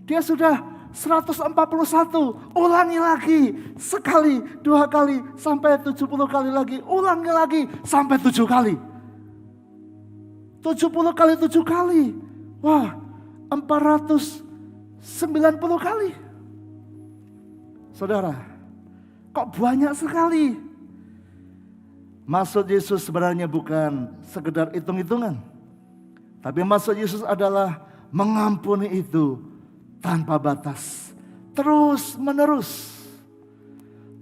Dia sudah 141. Ulangi lagi. Sekali, 2 kali, sampai 70 kali lagi. Ulangi lagi sampai 7 kali. 70 kali 7 kali. Wah, 490 kali. Saudara, kok banyak sekali? Maksud Yesus sebenarnya bukan sekedar hitung-hitungan. Tapi maksud Yesus adalah mengampuni itu tanpa batas. Terus menerus.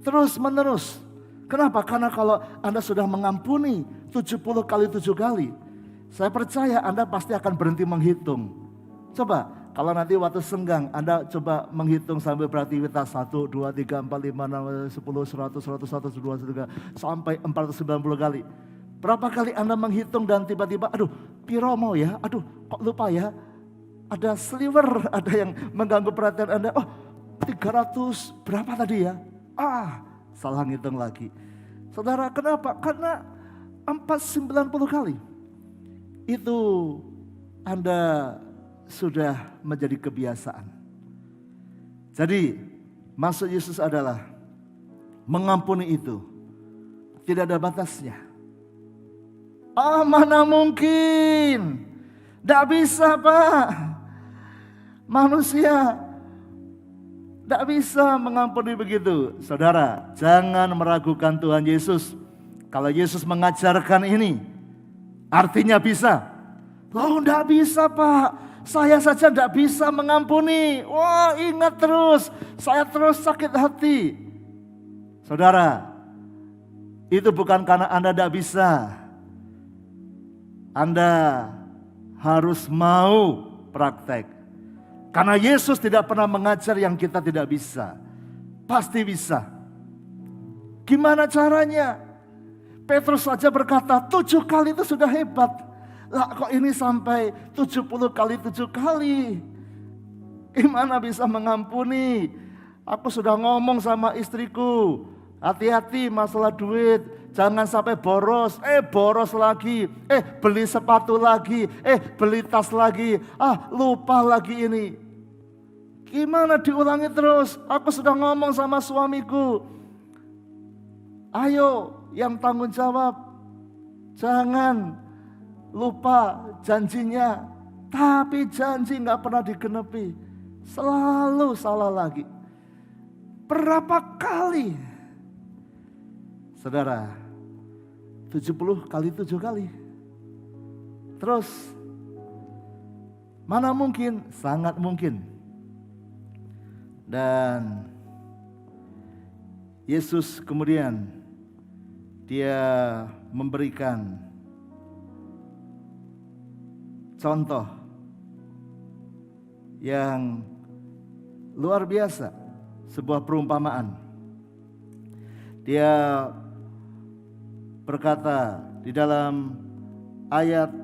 Terus menerus. Kenapa? Karena kalau Anda sudah mengampuni 70 kali 7 kali, saya percaya Anda pasti akan berhenti menghitung. Coba, kalau nanti waktu senggang, Anda coba menghitung sambil beraktivitas 1, 2, 3, 4, 5, 6, 10, 100, 101, 200, 3, sampai 490 kali. Berapa kali Anda menghitung dan tiba-tiba, aduh, piro mau ya, aduh, kok lupa ya. Ada sliver, ada yang mengganggu perhatian Anda. Oh, 300 berapa tadi ya? Salah ngitung lagi. Saudara, kenapa? Karena 490 kali. Itu Anda sudah menjadi kebiasaan. Jadi, maksud Yesus adalah mengampuni itu tidak ada batasnya. Mana mungkin? Tidak bisa, Pak. Manusia tidak bisa mengampuni begitu. Saudara, jangan meragukan Tuhan Yesus. Kalau Yesus mengajarkan ini, artinya bisa. Loh, tidak bisa, Pak. Saya saja tidak bisa mengampuni. Wah, ingat terus. Saya terus sakit hati. Saudara, itu bukan karena Anda tidak bisa. Anda harus mau praktek. Karena Yesus tidak pernah mengajar yang kita tidak bisa. Pasti bisa. Gimana caranya? Petrus saja berkata 7 kali itu sudah hebat. Lah kok ini sampai 70 kali 7 kali? Gimana bisa mengampuni? Aku sudah ngomong sama istriku. Hati-hati masalah duit. Jangan sampai boros. Boros lagi. Beli sepatu lagi. Beli tas lagi. Lupa lagi ini. Gimana diulangi terus? Aku sudah ngomong sama suamiku. Ayo yang tanggung jawab, jangan lupa janjinya. Tapi janji gak pernah digenepi, selalu salah lagi. Berapa kali? Saudara, 70 kali 7 kali. Terus, mana mungkin? Sangat mungkin. Dan Yesus kemudian dia memberikan contoh yang luar biasa, sebuah perumpamaan. Dia berkata di dalam ayat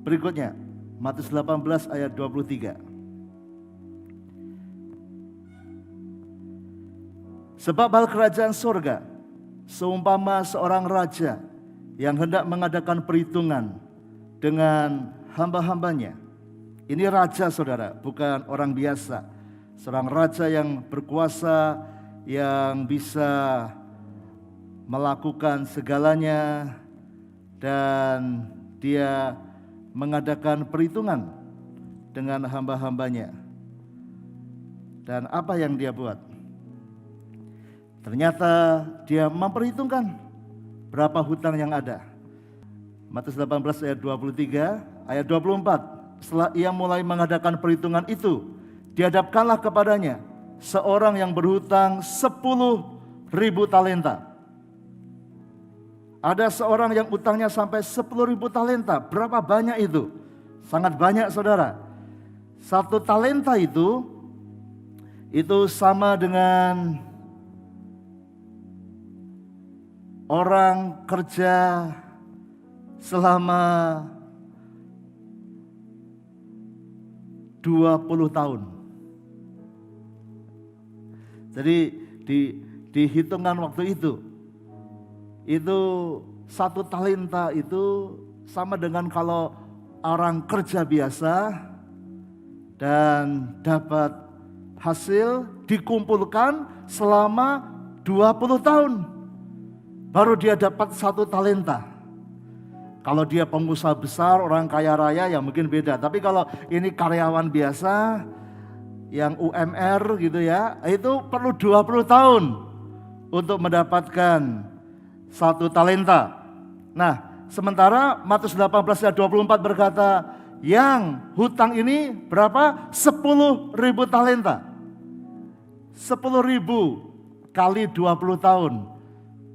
berikutnya, Matius 18 ayat 23. Sebab hal kerajaan surga seumpama seorang raja yang hendak mengadakan perhitungan dengan hamba-hambanya. Ini raja, saudara, bukan orang biasa. Seorang raja yang berkuasa, yang bisa melakukan segalanya, dan dia mengadakan perhitungan dengan hamba-hambanya. Dan apa yang dia buat? Ternyata dia memperhitungkan berapa hutang yang ada. Matius 18 ayat 23, ayat 24. Setelah ia mulai mengadakan perhitungan itu, dihadapkanlah kepadanya seorang yang berhutang 10.000 talenta. Ada seorang yang utangnya sampai 10.000 talenta. Berapa banyak itu? Sangat banyak, saudara. 1 talenta itu sama dengan orang kerja selama 20 tahun. Jadi di hitungan waktu itu 1 talenta itu sama dengan kalau orang kerja biasa dan dapat hasil dikumpulkan selama 20 tahun. Baru dia dapat 1 talenta. Kalau dia pengusaha besar, orang kaya raya ya mungkin beda. Tapi kalau ini karyawan biasa, yang UMR gitu ya, itu perlu 20 tahun untuk mendapatkan 1 talenta. Nah, sementara Matius 18 ayat 24 berkata, yang hutang ini berapa? 10.000 talenta. 10.000 kali 20 tahun.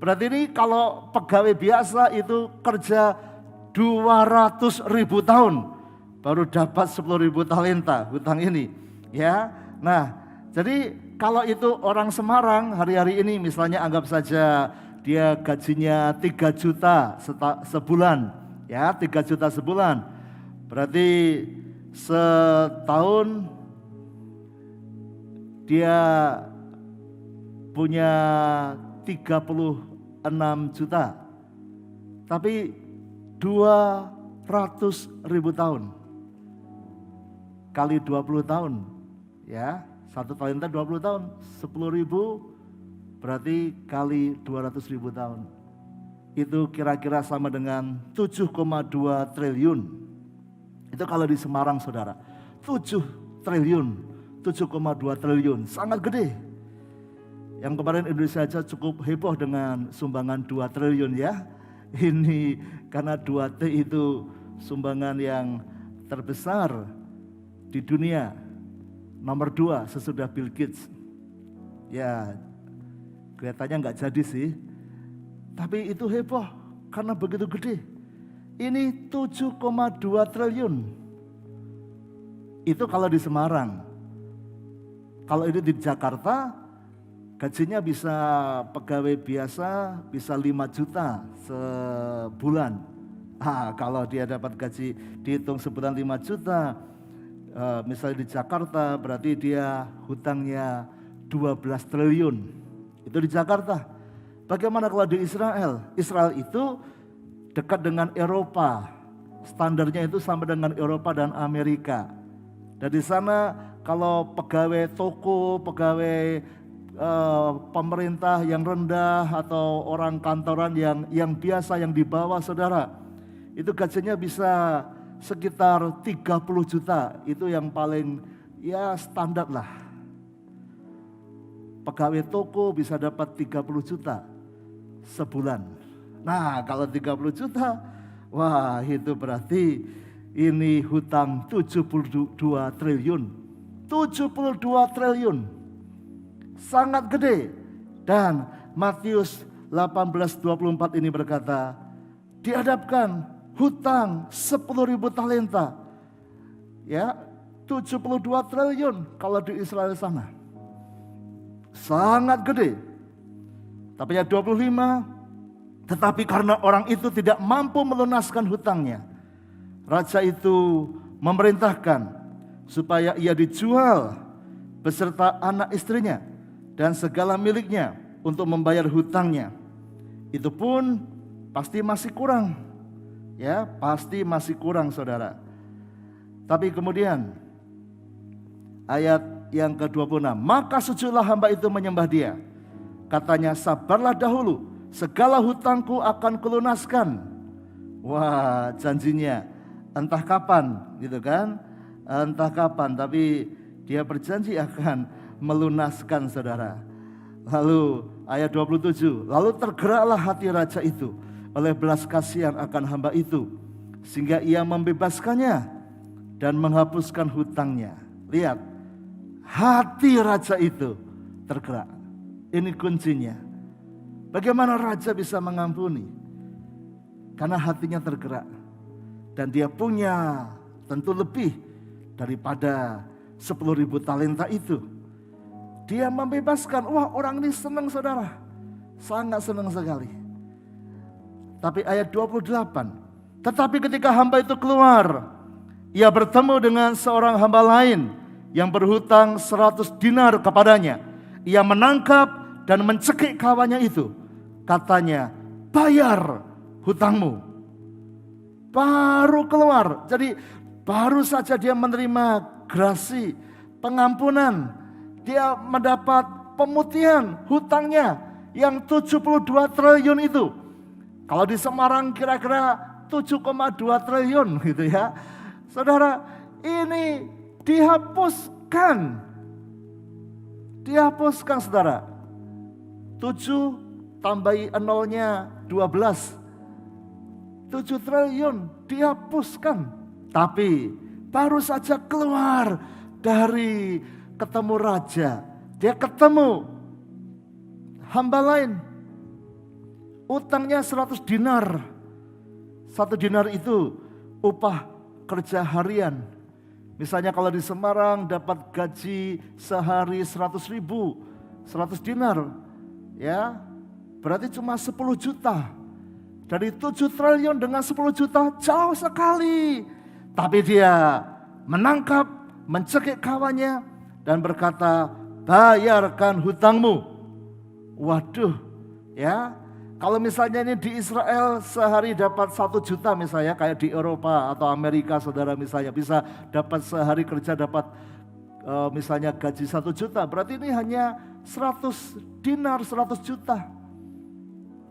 Berarti ini kalau pegawai biasa itu kerja 200.000 tahun baru dapat 10.000 talenta hutang ini, ya. Nah, jadi kalau itu orang Semarang hari-hari ini misalnya anggap saja dia gajinya 3 juta sebulan, ya, 3 juta sebulan. Berarti setahun dia punya 36 juta. Tapi 200.000 tahun kali 20 tahun, ya, 1 talenta 20 tahun, 10.000 berarti kali 200.000 tahun. Itu kira-kira sama dengan 7,2 triliun. Itu kalau di Semarang, saudara, 7 triliun, 7,2 triliun, sangat gede. Yang kemarin Indonesia saja cukup heboh dengan sumbangan 2 triliun ya. Ini karena 2T itu sumbangan yang terbesar di dunia. Nomor 2 sesudah Bill Gates. Ya, kelihatannya nggak jadi sih. Tapi itu heboh karena begitu gede. Ini 7,2 triliun. Itu kalau di Semarang. Kalau ini di Jakarta, gajinya bisa pegawai biasa bisa 5 juta sebulan. Kalau dia dapat gaji dihitung sebulan 5 juta, misalnya di Jakarta berarti dia hutangnya 12 triliun. Itu di Jakarta. Bagaimana kalau di Israel? Israel itu dekat dengan Eropa. Standarnya itu sama dengan Eropa dan Amerika. Dan di sana kalau pegawai toko, pegawai pemerintah yang rendah atau orang kantoran yang biasa yang di bawah saudara, itu gajinya bisa sekitar 30 juta, itu yang paling ya standar lah. Pegawai toko bisa dapat 30 juta sebulan. Nah kalau 30 juta, wah itu berarti ini hutang 72 triliun. 72 triliun. Sangat gede. Dan Matius 18:24 ini berkata, dihadapkan hutang 10.000 talenta. Ya, 72 triliun kalau di Israel sana. Sangat gede. Tapi ayat 25, tetapi karena orang itu tidak mampu melunaskan hutangnya, raja itu memerintahkan supaya ia dijual beserta anak istrinya dan segala miliknya untuk membayar hutangnya. Itu pun pasti masih kurang. Ya, pasti masih kurang saudara. Tapi kemudian ayat yang ke-26, maka sujudlah hamba itu menyembah dia. Katanya, sabarlah dahulu, segala hutangku akan kulunaskan. Wah, janjinya entah kapan gitu kan. Entah kapan, tapi dia berjanji akan melunaskan saudara. Lalu ayat 27, lalu tergeraklah hati raja itu oleh belas kasihan akan hamba itu, sehingga ia membebaskannya dan menghapuskan hutangnya. Lihat, hati raja itu tergerak. Ini kuncinya. Bagaimana raja bisa mengampuni? Karena hatinya tergerak. Dan dia punya tentu lebih daripada 10.000 talenta itu. Dia membebaskan. Wah, orang ini senang saudara. Sangat senang sekali. Tapi ayat 28. Tetapi ketika hamba itu keluar, ia bertemu dengan seorang hamba lain yang berhutang 100 dinar kepadanya. Ia menangkap dan mencekik kawannya itu. Katanya, bayar hutangmu. Baru keluar. Jadi baru saja dia menerima grasi, pengampunan. Dia mendapat pemutihan hutangnya yang 72 triliun itu. Kalau di Semarang kira-kira 7,2 triliun gitu ya. Saudara, ini dihapuskan. Dihapuskan saudara. 7 tambahi nolnya 12. 7 triliun dihapuskan. Tapi baru saja keluar dari ketemu raja. Dia ketemu hamba lain. Utangnya 100 dinar. 1 dinar itu upah kerja harian. Misalnya kalau di Semarang dapat gaji sehari 100.000, 100 dinar. Ya, berarti cuma 10 juta. Dari 7 triliun dengan 10 juta jauh sekali. Tapi dia menangkap, mencekik kawannya dan berkata, bayarkan hutangmu. Waduh, ya. Kalau misalnya ini di Israel sehari dapat 1 juta misalnya, kayak di Eropa atau Amerika saudara misalnya bisa dapat sehari kerja dapat misalnya gaji 1 juta. Berarti ini hanya 100 dinar, 100 juta.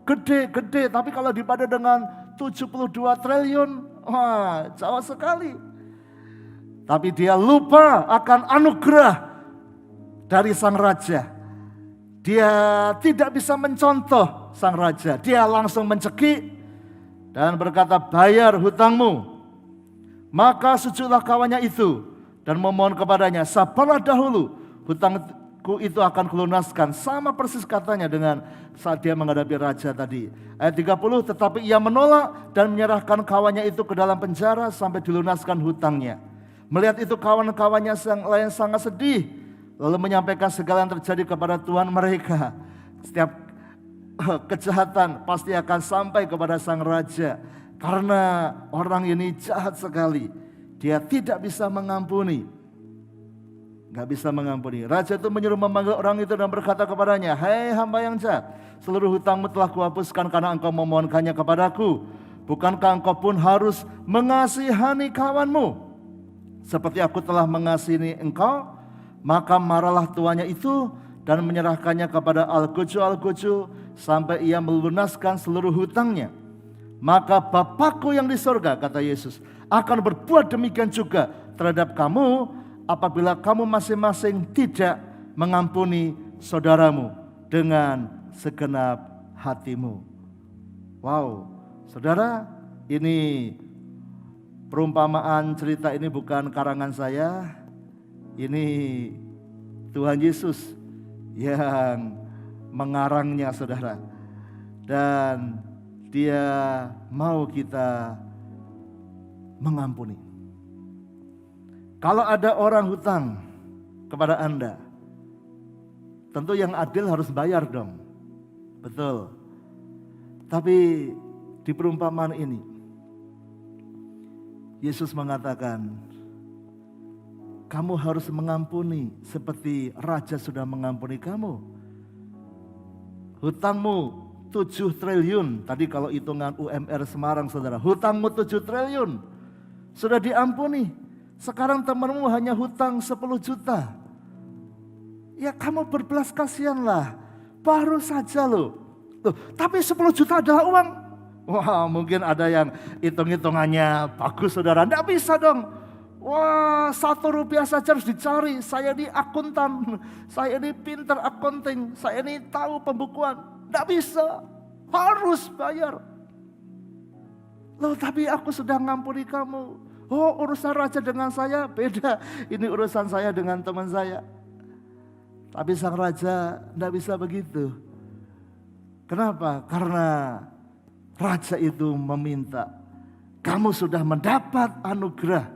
Gede, tapi kalau dipada dengan 72 triliun, wah jauh sekali. Tapi dia lupa akan anugerah dari sang raja. Dia tidak bisa mencontoh sang raja. Dia langsung mencekik dan berkata, bayar hutangmu. Maka sujudlah kawannya itu dan memohon kepadanya, sabarlah dahulu, hutangku itu akan kulunaskan. Sama persis katanya dengan saat dia menghadapi raja tadi. Ayat 30, tetapi ia menolak dan menyerahkan kawannya itu ke dalam penjara sampai dilunaskan hutangnya. Melihat itu kawan-kawannya yang lain sangat sedih. Lalu menyampaikan segala yang terjadi kepada Tuhan mereka. Setiap kejahatan pasti akan sampai kepada sang raja. Karena orang ini jahat sekali. Dia tidak bisa mengampuni. Gak bisa mengampuni. Raja itu menyuruh memanggil orang itu dan berkata kepadanya, hai hamba yang jahat, seluruh hutangmu telah kuhapuskan karena engkau memohonkannya kepadaku. Bukankah engkau pun harus mengasihani kawanmu seperti aku telah mengasihi engkau? Maka marahlah tuannya itu dan menyerahkannya kepada Al-Gojo sampai ia melunaskan seluruh hutangnya. Maka Bapakku yang di sorga, kata Yesus, akan berbuat demikian juga terhadap kamu apabila kamu masing-masing tidak mengampuni saudaramu dengan segenap hatimu. Wow, saudara, ini perumpamaan cerita ini bukan karangan saya. Ini Tuhan Yesus yang mengarangnya, saudara. Dan Dia mau kita mengampuni. Kalau ada orang hutang kepada Anda, tentu yang adil harus bayar dong. Betul. Tapi di perumpamaan ini, Yesus mengatakan, kamu harus mengampuni seperti Raja sudah mengampuni kamu. Hutangmu 7 triliun, tadi kalau hitungan UMR Semarang saudara, hutangmu 7 triliun, sudah diampuni. Sekarang temanmu hanya hutang 10 juta. Ya kamu berbelas kasihanlah, baru saja loh. Tapi 10 juta adalah uang. Wah, mungkin ada yang hitung-hitungannya bagus saudara, enggak bisa dong. Wah, 1 rupiah saja harus dicari. Saya ini akuntan, saya ini pintar accounting, saya ini tahu pembukuan. Tidak bisa, harus bayar. Loh, tapi aku sudah ngampuni kamu. Oh, urusan raja dengan saya beda. Ini urusan saya dengan teman saya. Tapi sang raja tidak bisa begitu. Kenapa? Karena raja itu meminta, kamu sudah mendapat anugerah.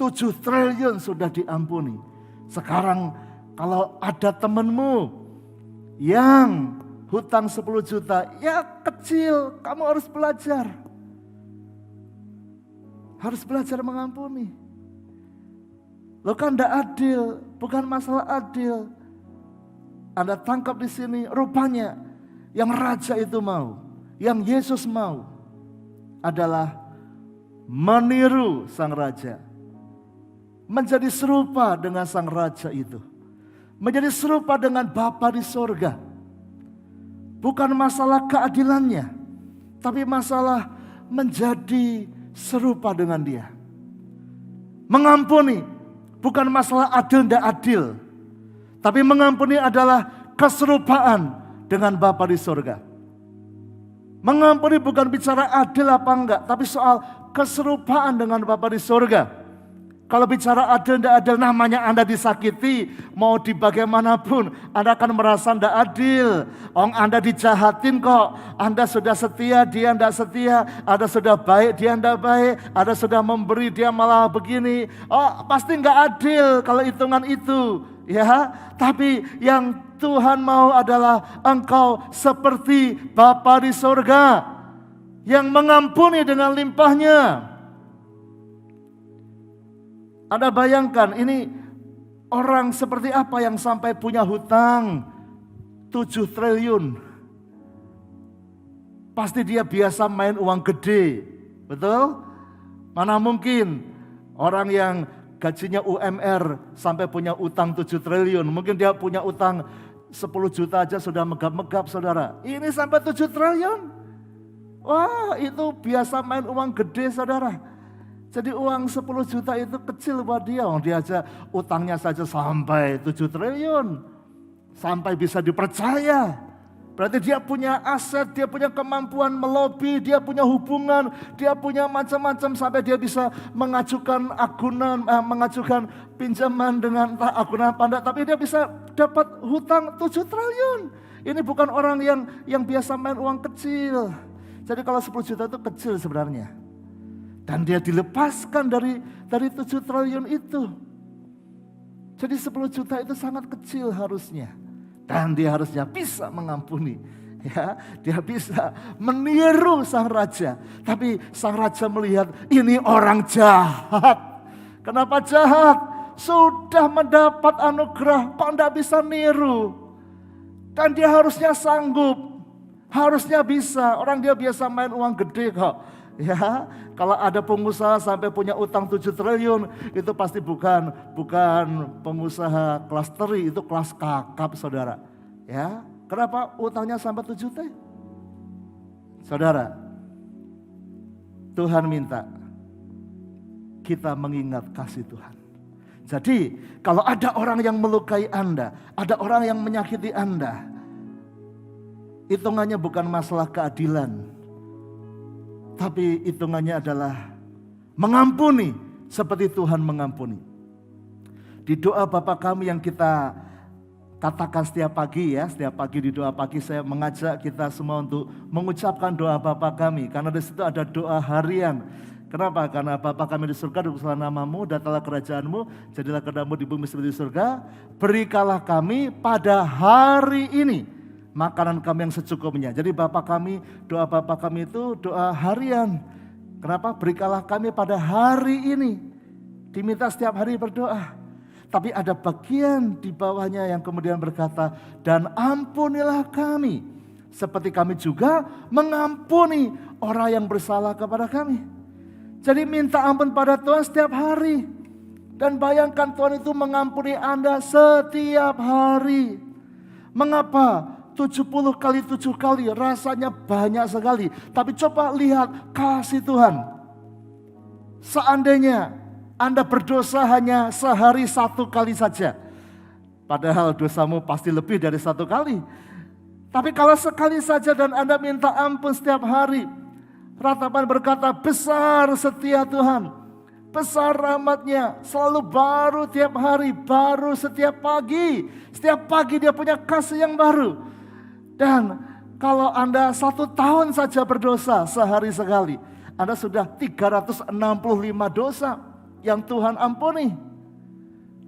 7 triliun sudah diampuni. Sekarang kalau ada temanmu yang hutang 10 juta, ya kecil, kamu harus belajar. Harus belajar mengampuni. Lo kan tidak adil, bukan masalah adil. Anda tangkap di sini, rupanya yang raja itu mau, yang Yesus mau adalah meniru sang raja. Menjadi serupa dengan sang raja itu. Menjadi serupa dengan Bapa di sorga. Bukan masalah keadilannya, tapi masalah menjadi serupa dengan Dia. Mengampuni bukan masalah adil tidak adil, tapi mengampuni adalah keserupaan dengan Bapa di sorga. Mengampuni bukan bicara adil apa enggak, tapi soal keserupaan dengan Bapa di sorga. Kalau bicara adil tidak adil, namanya Anda disakiti, mau di bagaimanapun, Anda akan merasa tidak adil. Anda dijahatin kok, Anda sudah setia, dia tidak setia. Anda sudah baik, dia tidak baik. Anda sudah memberi, dia malah begini. Oh, pasti nggak adil kalau hitungan itu, ya. Tapi yang Tuhan mau adalah engkau seperti Bapa di sorga yang mengampuni dengan limpahnya. Anda bayangkan ini orang seperti apa yang sampai punya hutang 7 triliun. Pasti dia biasa main uang gede, betul? Mana mungkin orang yang gajinya UMR sampai punya utang 7 triliun. Mungkin dia punya utang 10 juta aja sudah megap-megap saudara. Ini sampai 7 triliun. Wah, itu biasa main uang gede saudara. Jadi uang 10 juta itu kecil buat dia. Dia aja utangnya saja sampai 7 triliun. Sampai bisa dipercaya. Berarti dia punya aset, dia punya kemampuan melobi, dia punya hubungan, dia punya macam-macam sampai dia bisa mengajukan mengajukan pinjaman dengan agunan panda. Tapi dia bisa dapat hutang 7 triliun. Ini bukan orang yang biasa main uang kecil. Jadi kalau 10 juta itu kecil sebenarnya. Dan dia dilepaskan dari 7 triliun itu. Jadi 10 juta itu sangat kecil harusnya. Dan dia harusnya bisa mengampuni. Ya, dia bisa meniru sang raja. Tapi sang raja melihat ini orang jahat. Kenapa jahat? Sudah mendapat anugerah, kok tidak bisa niru? Dan dia harusnya sanggup. Harusnya bisa. Orang dia biasa main uang gede kok. Ya, kalau ada pengusaha sampai punya utang 7 triliun, itu pasti bukan pengusaha kelas teri, itu kelas kakap saudara. Ya, kenapa utangnya sampai 7 T? Saudara, Tuhan minta kita mengingat kasih Tuhan. Jadi, kalau ada orang yang melukai Anda, ada orang yang menyakiti Anda, hitungannya bukan masalah keadilan, tapi hitungannya adalah mengampuni seperti Tuhan mengampuni. Di doa Bapa kami yang kita katakan setiap pagi ya, setiap pagi di doa pagi saya mengajak kita semua untuk mengucapkan doa Bapa kami. Karena di situ ada doa harian. Kenapa? Karena Bapa kami di surga, dikuduskanlah namamu, datanglah kerajaanmu, jadilah kehendakmu di bumi seperti di surga. Berikanlah kami pada hari ini makanan kami yang secukupnya. Jadi Bapa kami, doa Bapa kami itu doa harian. Kenapa? Berikanlah kami pada hari ini. Diminta setiap hari berdoa. Tapi ada bagian di bawahnya yang kemudian berkata, dan ampunilah kami, seperti kami juga mengampuni orang yang bersalah kepada kami. Jadi minta ampun pada Tuhan setiap hari. Dan bayangkan Tuhan itu mengampuni Anda setiap hari. Mengapa? 70 kali 7 kali rasanya banyak sekali. Tapi coba lihat kasih Tuhan. Seandainya Anda berdosa hanya sehari 1 kali saja. Padahal dosamu pasti lebih dari 1 kali. Tapi kalau sekali saja dan Anda minta ampun setiap hari. Ratapan berkata besar setia Tuhan. Besar rahmatnya, selalu baru tiap hari, baru setiap pagi. Setiap pagi dia punya kasih yang baru. Dan kalau Anda 1 tahun saja berdosa sehari sekali, Anda sudah 365 dosa yang Tuhan ampuni.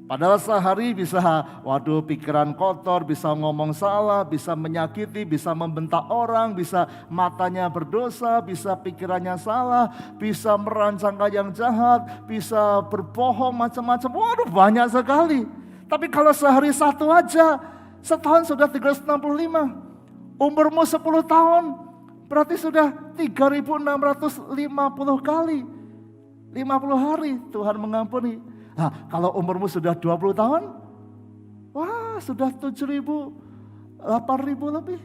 Padahal sehari bisa, waduh pikiran kotor, bisa ngomong salah, bisa menyakiti, bisa membentak orang, bisa matanya berdosa, bisa pikirannya salah, bisa merancangkan yang jahat, bisa berbohong macam-macam. Waduh banyak sekali. Tapi kalau sehari 1 aja, setahun sudah 365. Umurmu 10 tahun, berarti sudah 3.650 kali. 50 hari Tuhan mengampuni. Nah, kalau umurmu sudah 20 tahun, wah sudah 7.000, 8.000 lebih.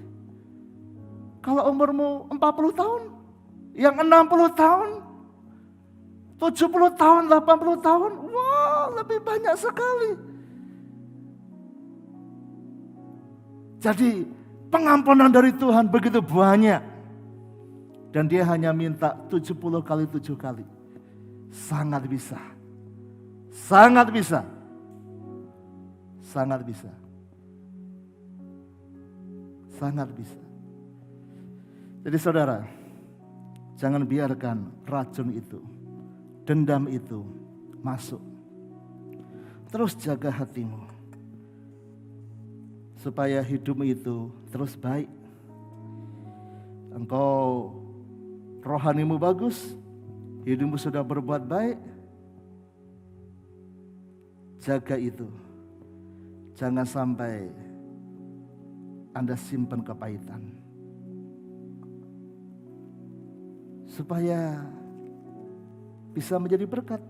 Kalau umurmu 40 tahun, yang 60 tahun, 70 tahun, 80 tahun, wah lebih banyak sekali. Jadi pengampunan dari Tuhan begitu banyak. Dan dia hanya minta 70 kali 7 kali. Sangat bisa. Sangat bisa. Sangat bisa. Sangat bisa. Jadi saudara, jangan biarkan racun itu, dendam itu masuk. Terus jaga hatimu. Supaya hidupmu itu terus baik. Engkau rohanimu bagus, hidupmu sudah berbuat baik. Jaga itu. Jangan sampai Anda simpan kepahitan. Supaya bisa menjadi berkat.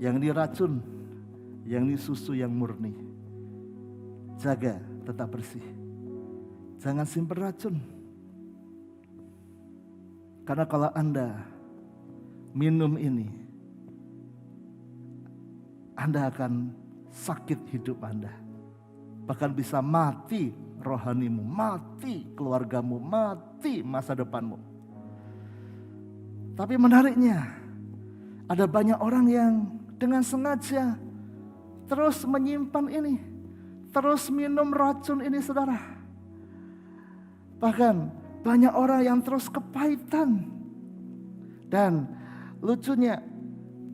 Yang ini racun, yang ini susu yang murni. Jaga tetap bersih. Jangan simpan racun. Karena kalau Anda minum ini, Anda akan sakit hidup Anda. Bahkan bisa mati rohanimu, mati keluargamu, mati masa depanmu. Tapi menariknya, ada banyak orang yang dengan sengaja terus menyimpan ini, terus minum racun ini saudara. Bahkan banyak orang yang terus kepahitan. Dan lucunya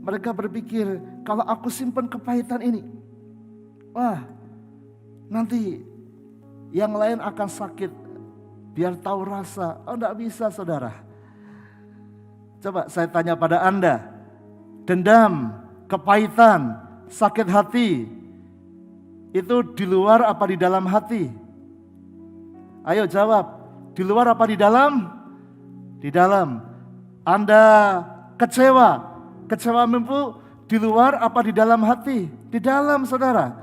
mereka berpikir kalau aku simpan kepahitan ini, wah nanti yang lain akan sakit biar tahu rasa. Oh enggak bisa saudara. Coba saya tanya pada Anda, dendam, kepahitan, sakit hati, itu di luar apa di dalam hati? Ayo jawab, di luar apa di dalam? Di dalam. Anda kecewa. Kecewa itu di luar apa di dalam hati? Di dalam, saudara.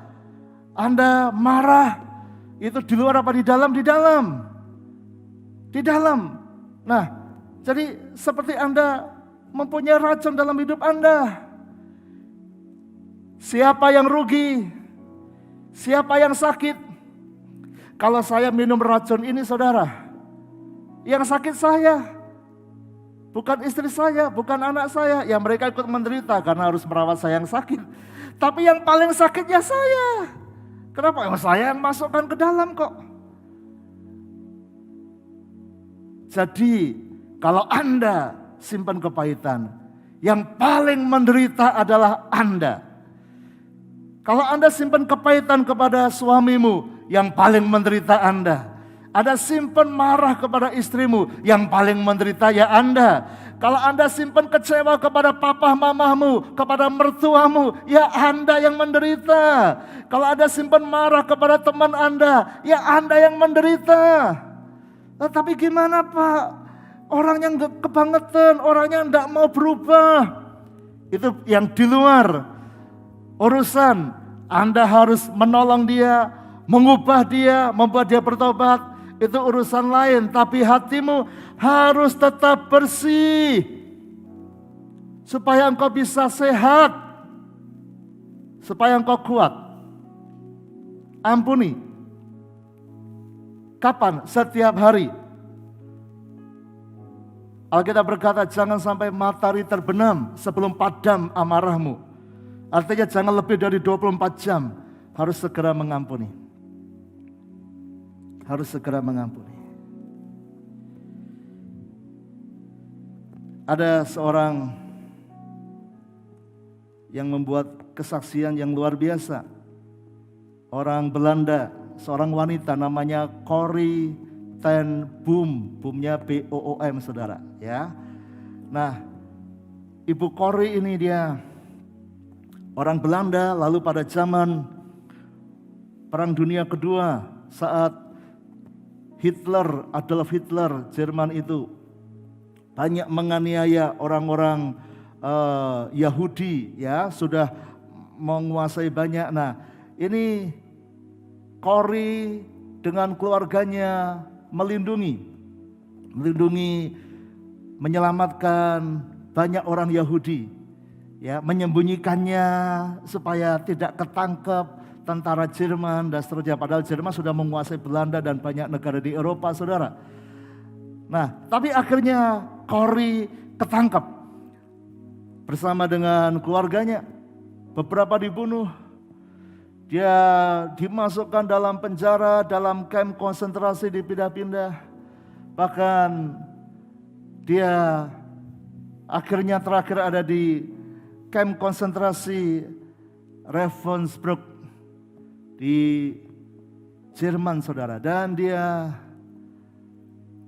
Anda marah, itu di luar apa di dalam? Di dalam. Di dalam. Nah, jadi seperti Anda mempunyai racun dalam hidup Anda. Siapa yang rugi? Siapa yang sakit? Kalau saya minum racun ini, saudara, yang sakit saya. Bukan istri saya, bukan anak saya. Ya mereka ikut menderita karena harus merawat saya yang sakit. Tapi yang paling sakitnya saya. Kenapa? Saya yang masukkan ke dalam kok. Jadi kalau Anda simpan kepahitan, yang paling menderita adalah Anda. Kalau Anda simpan kepahitan kepada suamimu, yang paling menderita Anda. Anda simpan marah kepada istrimu, yang paling menderita ya Anda. Kalau Anda simpan kecewa kepada papa mamamu, kepada mertuamu, ya Anda yang menderita. Kalau Anda simpan marah kepada teman Anda, ya Anda yang menderita. Tapi gimana Pak? Orang yang kebangetan, orang yang tidak mau berubah. Itu yang di luar urusan. Anda harus menolong dia, mengubah dia, membuat dia bertobat. Itu urusan lain, tapi hatimu harus tetap bersih. Supaya engkau bisa sehat. Supaya engkau kuat. Ampuni. Kapan? Setiap hari. Alkitab berkata jangan sampai matahari terbenam sebelum padam amarahmu. Artinya jangan lebih dari 24 jam harus segera mengampuni. Harus segera mengampuni. Ada seorang yang membuat kesaksian yang luar biasa. Orang Belanda, seorang wanita namanya Corrie ten Boom, Boomnya BOOM saudara, ya. Nah, Ibu Corrie ini dia orang Belanda, lalu pada zaman Perang Dunia Kedua saat Adolf Hitler, Jerman itu banyak menganiaya orang-orang Yahudi, ya sudah menguasai banyak. Nah, ini Corrie dengan keluarganya melindungi, menyelamatkan banyak orang Yahudi, ya menyembunyikannya supaya tidak ketangkep tentara Jerman dan seterusnya. Padahal Jerman sudah menguasai Belanda dan banyak negara di Eropa, saudara. Nah, tapi akhirnya Corrie ketangkep bersama dengan keluarganya. Beberapa dibunuh. Dia dimasukkan dalam penjara, dalam kamp konsentrasi, dipindah-pindah. Bahkan dia akhirnya terakhir ada di kamp konsentrasi Ravensbrück di Jerman, saudara. Dan dia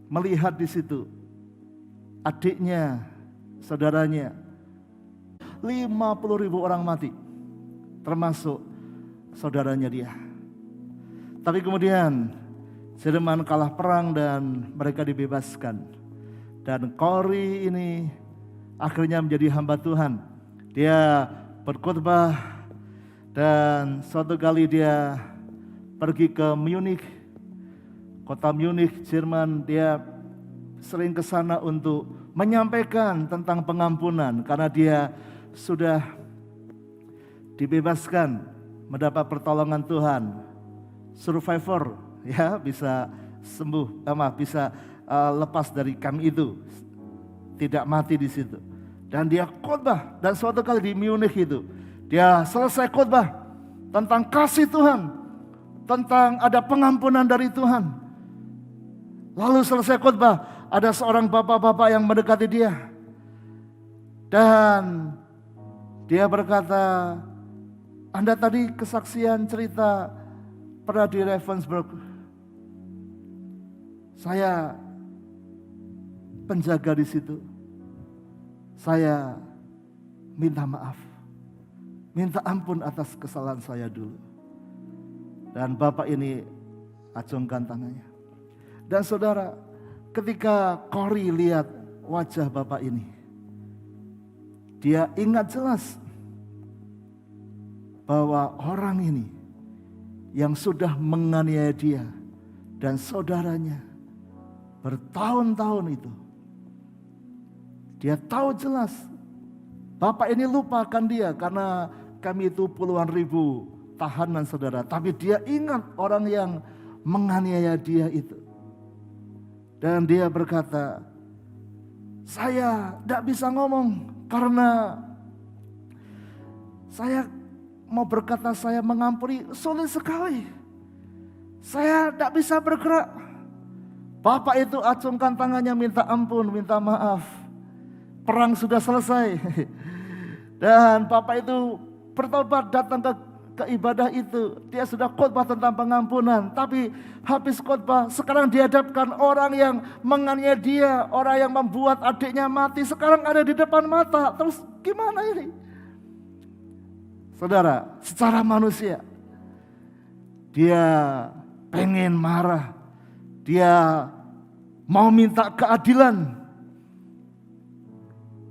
melihat di situ adiknya, saudaranya, 50.000 orang mati, termasuk saudaranya dia. Tapi kemudian Jerman kalah perang dan mereka dibebaskan. Dan Corrie ini akhirnya menjadi hamba Tuhan. Dia berkhotbah. Dan suatu kali dia pergi ke Munich, kota Munich, Jerman. Dia sering ke sana untuk menyampaikan tentang pengampunan karena dia sudah dibebaskan, mendapat pertolongan Tuhan, survivor, ya bisa sembuh, bisa lepas dari kamp itu, tidak mati di situ. Dan dia khotbah, dan suatu kali di Munich itu dia selesai khotbah tentang kasih Tuhan, tentang ada pengampunan dari Tuhan. Lalu selesai khotbah, ada seorang bapak-bapak yang mendekati dia. Dan dia berkata, Anda tadi kesaksian cerita pernah di Ravensbrück. Saya penjaga di situ. Saya minta maaf. Minta ampun atas kesalahan saya dulu. Dan bapak ini acungkan tangannya. Dan saudara, ketika Corrie lihat wajah bapak ini. Dia ingat jelas bahwa orang ini yang sudah menganiaya dia dan saudaranya bertahun-tahun itu. Dia tahu jelas bapak ini lupakan dia karena kami itu puluhan ribu tahanan saudara. Tapi dia ingat orang yang menganiaya dia itu. Dan dia berkata, saya tidak bisa ngomong karena saya mau berkata saya mengampuni sulit sekali. Saya tidak bisa bergerak. Bapak itu acungkan tangannya minta ampun, minta maaf. Perang sudah selesai. Dan bapak itu bertobat datang ke ibadah itu. Dia sudah khotbah tentang pengampunan. Tapi habis khotbah sekarang dihadapkan orang yang menganiaya dia. Orang yang membuat adiknya mati. Sekarang ada di depan mata. Terus gimana ini? Saudara, secara manusia. Dia pengen marah. Dia mau minta keadilan.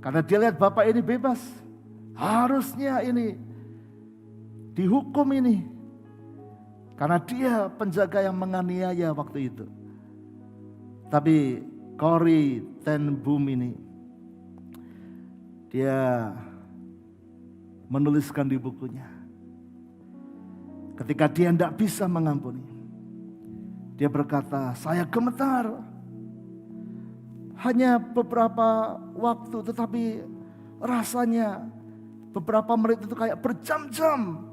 Karena dia lihat bapak ini bebas. Harusnya ini dihukum ini. Karena dia penjaga yang menganiaya waktu itu. Tapi Corrie ten Boom ini, dia menuliskan di bukunya. Ketika dia tidak bisa mengampuni. Dia berkata, saya gemetar. Hanya beberapa waktu tetapi rasanya beberapa menit itu kayak berjam-jam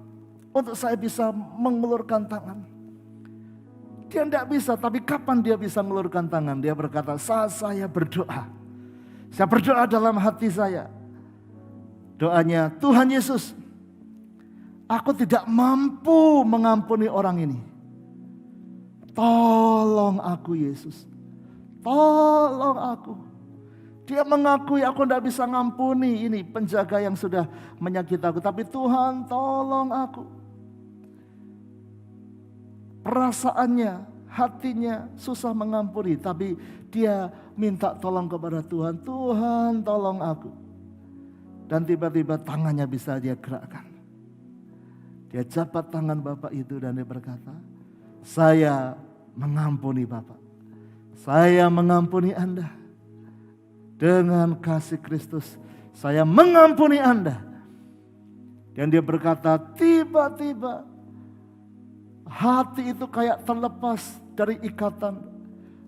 untuk saya bisa mengulurkan tangan. Dia tidak bisa, tapi kapan dia bisa mengulurkan tangan? Dia berkata, saat saya berdoa. Saya berdoa dalam hati saya. Doanya, Tuhan Yesus, aku tidak mampu mengampuni orang ini. Tolong aku Yesus. Tolong aku. Dia mengakui aku tidak bisa ngampuni ini penjaga yang sudah menyakiti aku. Tapi Tuhan tolong aku. Perasaannya, hatinya susah mengampuni. Tapi dia minta tolong kepada Tuhan. Tuhan tolong aku. Dan tiba-tiba tangannya bisa dia gerakkan. Dia jabat tangan bapak itu dan dia berkata, saya mengampuni bapak. Saya mengampuni Anda. Dengan kasih Kristus, saya mengampuni Anda. Dan dia berkata, tiba-tiba hati itu kayak terlepas dari ikatan.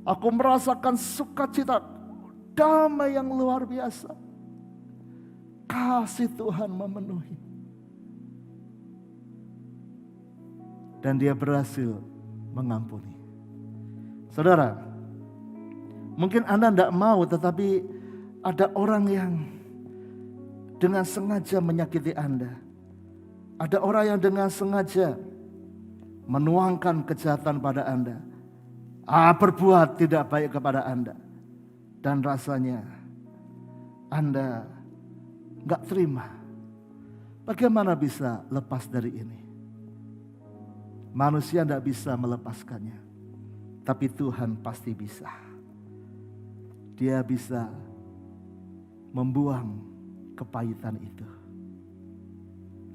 Aku merasakan sukacita, damai yang luar biasa. Kasih Tuhan memenuhi. Dan dia berhasil mengampuni. Saudara, mungkin Anda tidak mau, tetapi ada orang yang dengan sengaja menyakiti Anda. Ada orang yang dengan sengaja menuangkan kejahatan pada Anda. Berbuat tidak baik kepada Anda. Dan rasanya Anda nggak terima. Bagaimana bisa lepas dari ini? Manusia tidak bisa melepaskannya. Tapi Tuhan pasti bisa. Dia bisa membuang kepahitan itu.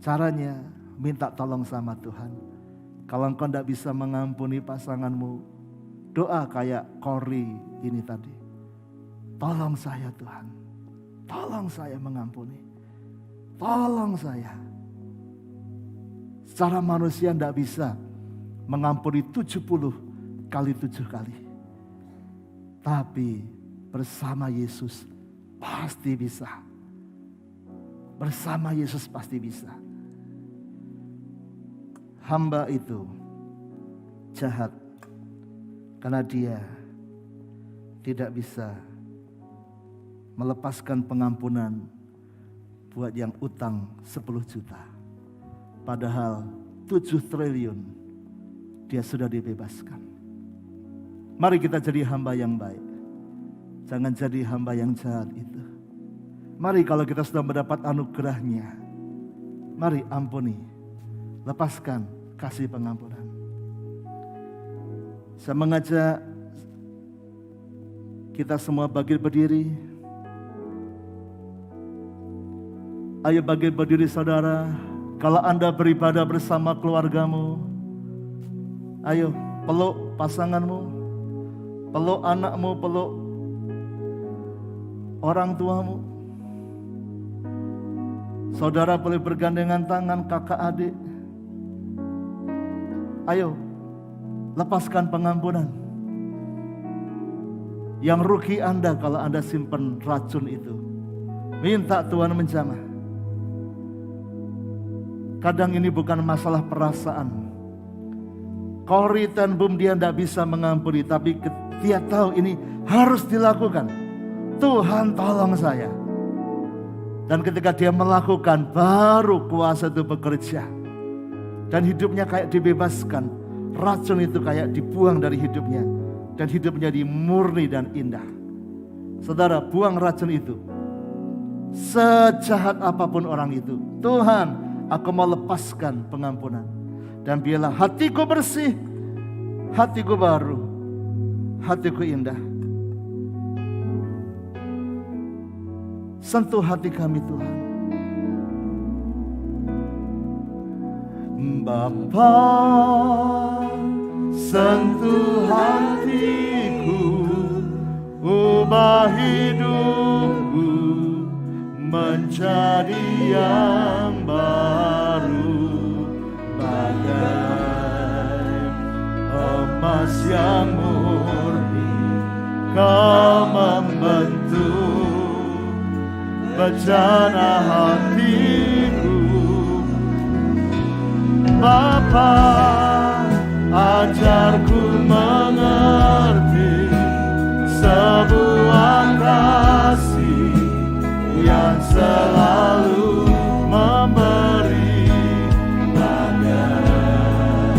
Caranya minta tolong sama Tuhan. Kalau engkau tidak bisa mengampuni pasanganmu, doa kayak Corrie ini tadi. Tolong saya Tuhan. Tolong saya mengampuni. Tolong saya. Secara manusia tidak bisa mengampuni 70 kali 7 kali. Tapi bersama Yesus pasti bisa. Bersama Yesus pasti bisa. Hamba itu jahat karena dia tidak bisa melepaskan pengampunan buat yang utang 10 juta. Padahal 7 triliun dia sudah dibebaskan. Mari kita jadi hamba yang baik. Jangan jadi hamba yang jahat itu. Mari kalau kita sudah mendapat anugerahnya, mari ampuni. Lepaskan kasih pengampunan. Saya mengajak kita semua bangkit berdiri. Ayo bagi berdiri saudara, kalau Anda beribadah bersama keluargamu, ayo peluk pasanganmu, peluk anakmu, peluk orang tuamu. Saudara boleh bergandengan tangan kakak adik. Ayo lepaskan pengampunan. Yang rugi Anda kalau Anda simpan racun itu. Minta Tuhan menjamah. Kadang ini bukan masalah perasaan. Kori dan bum dia tidak bisa mengampuni, tapi dia tahu ini harus dilakukan. Tuhan tolong saya. Dan ketika dia melakukan, baru kuasa itu bekerja. Dan hidupnya kayak dibebaskan. Racun itu kayak dibuang dari hidupnya. Dan hidupnya dimurni dan indah. Saudara, buang racun itu. Sejahat apapun orang itu, Tuhan, aku mau lepaskan pengampunan. Dan biarlah hatiku bersih, hatiku baru, hatiku indah. Sentuh hati kami Tuhan. Bapa, sentuh hatiku, ubah hidupku menjadi yang baru, bagai emas yang murni. Kau membentuk bejana hatiku. Bapa, ajarku mengerti sebuah kasih yang selalu memberi, bagai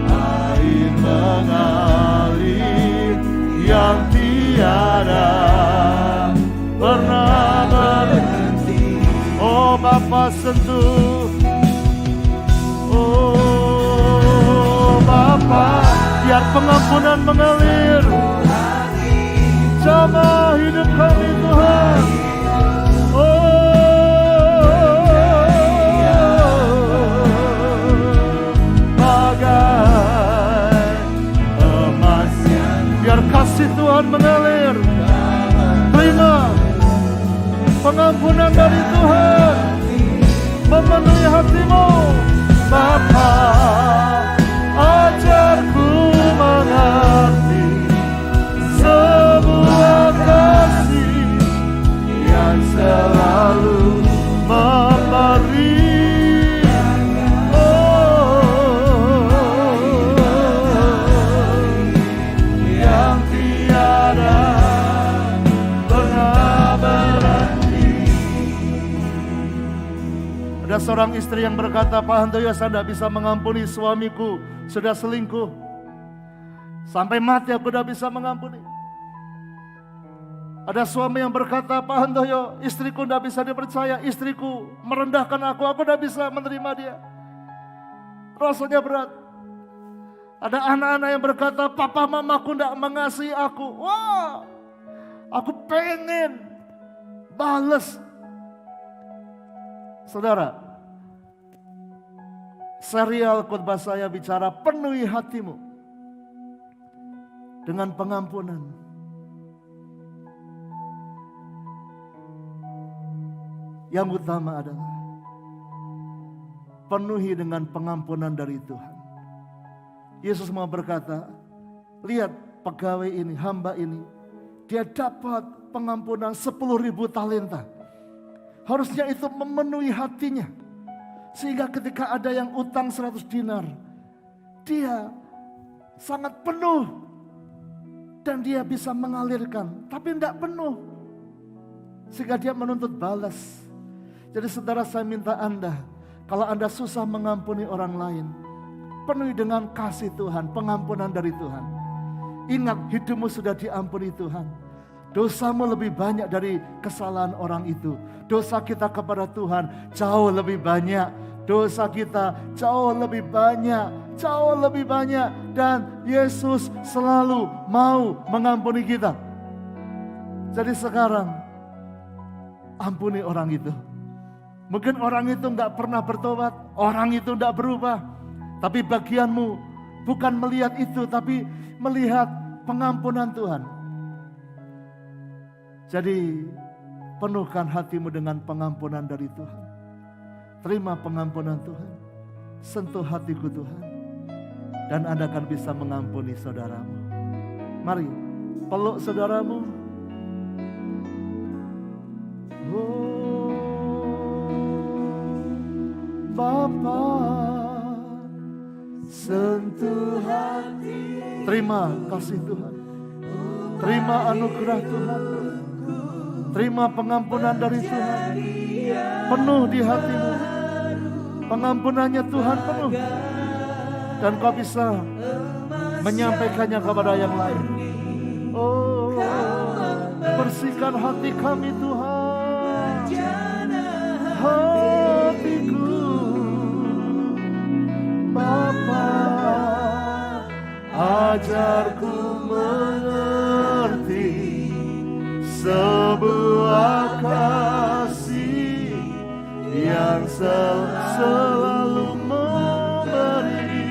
air mengalir yang tiada pernah berhenti. Oh Bapa, sentuh. Oh Bapa, biar pengampunan mengalir. Jamah hidup kami Tuhan. Bagai emas, biar kasih Tuhan mengalir. Terima pengampunan dari Tuhan memenuhi hatimu. Bapa, ajarku mengerti sebuah kasih yang selalu memberi. Yang tiada pernah berhenti. Ada seorang istri yang berkata, Pak Handoyo, saya tidak bisa mengampuni suamiku sudah selingkuh. Sampai mati aku tidak bisa mengampuni. Ada suami yang berkata, Pak Handoyo, istriku tidak bisa dipercaya, istriku merendahkan aku tidak bisa menerima dia. Rasanya berat. Ada anak-anak yang berkata, papa mamaku tidak mengasihi aku. Wah, aku pengen balas. Saudara, serial khotbah saya bicara penuhi hatimu dengan pengampunan. Yang utama adalah penuhi dengan pengampunan dari Tuhan. Yesus mau berkata, lihat pegawai ini, hamba ini, dia dapat pengampunan 10.000 talenta. Harusnya itu memenuhi hatinya. Sehingga ketika ada yang utang 100 dinar, dia sangat penuh. Dan dia bisa mengalirkan, tapi tidak penuh. Sehingga dia menuntut balas. Jadi saudara, saya minta Anda, kalau Anda susah mengampuni orang lain, penuhi dengan kasih Tuhan, pengampunan dari Tuhan. Ingat, hidupmu sudah diampuni Tuhan. Dosamu lebih banyak dari kesalahan orang itu. Dosa kita kepada Tuhan jauh lebih banyak. Dosa kita jauh lebih banyak. Jauh lebih banyak. Dan Yesus selalu mau mengampuni kita. Jadi sekarang, ampuni orang itu. Mungkin orang itu nggak pernah bertobat, orang itu nggak berubah. Tapi bagianmu bukan melihat itu, tapi melihat pengampunan Tuhan. Jadi penuhkan hatimu dengan pengampunan dari Tuhan. Terima pengampunan Tuhan. Sentuh hatiku Tuhan. Dan Anda akan bisa mengampuni saudaramu. Mari peluk saudaramu. Oh, Bapa, sentuh hati. Terima kasih Tuhan. Terima anugerah Tuhan. Terima pengampunan dari Tuhan. Penuh di hatimu. Pengampunannya Tuhan penuh. Dan kau bisa menyampaikannya kepada yang lain. Oh, bersihkan hati kami Tuhan. Hatiku Bapa, ajarku mengerti sebuah kasih yang selalu memberi,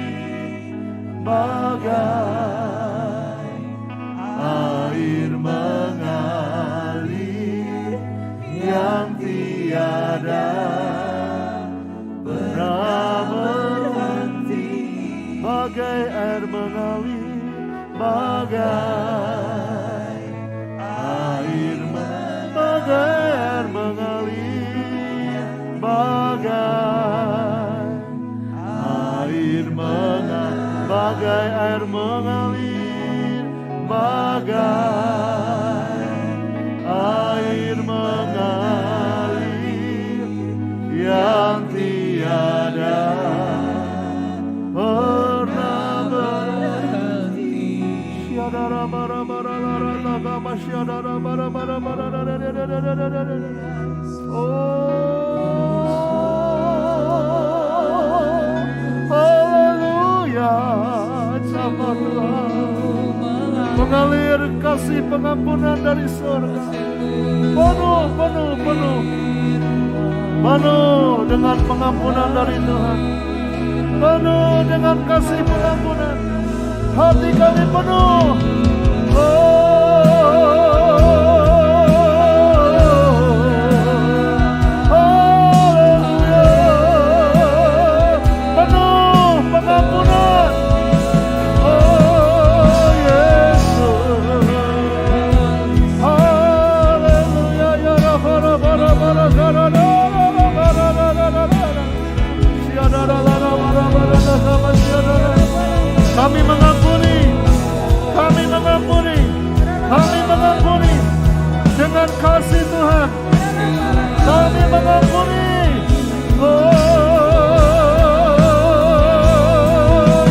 bagai air mengalir yang tiada pernah berhenti, bagai air mengalir, bagai air mengalir, bagai air mengalir, bagai air mengalir, bagai air mengalir yang tiada pernah berhenti. Haleluya, sama Tuhan. Mengalir kasih pengampunan dari surga. Penuh dengan pengampunan dari Tuhan. Penuh dengan kasih pengampunan. Hati kami penuh. Kami mengampuni dengan kasih Tuhan. Kami mengampuni. Oh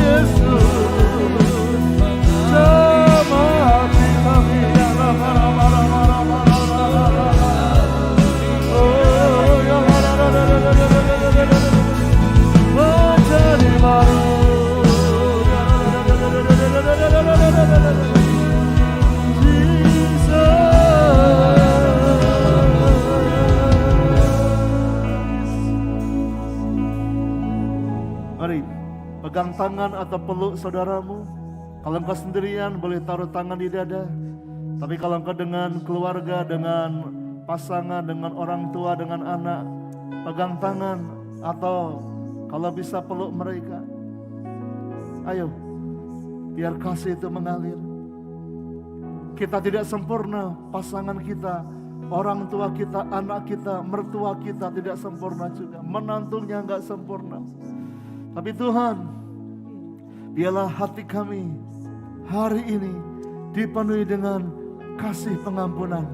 Yesus, jamah hati kami. Oh ya, menjadi baru. Mari pegang tangan atau peluk saudaramu. Kalau engkau sendirian boleh taruh tangan di dada. Tapi kalau engkau dengan keluarga, dengan pasangan, dengan orang tua, dengan anak, pegang tangan atau kalau bisa peluk mereka. Ayo, biar kasih itu mengalir. Kita tidak sempurna, pasangan kita, orang tua kita, anak kita, mertua kita tidak sempurna juga. Menantunya enggak sempurna. Tapi Tuhan, biarlah hati kami hari ini dipenuhi dengan kasih pengampunan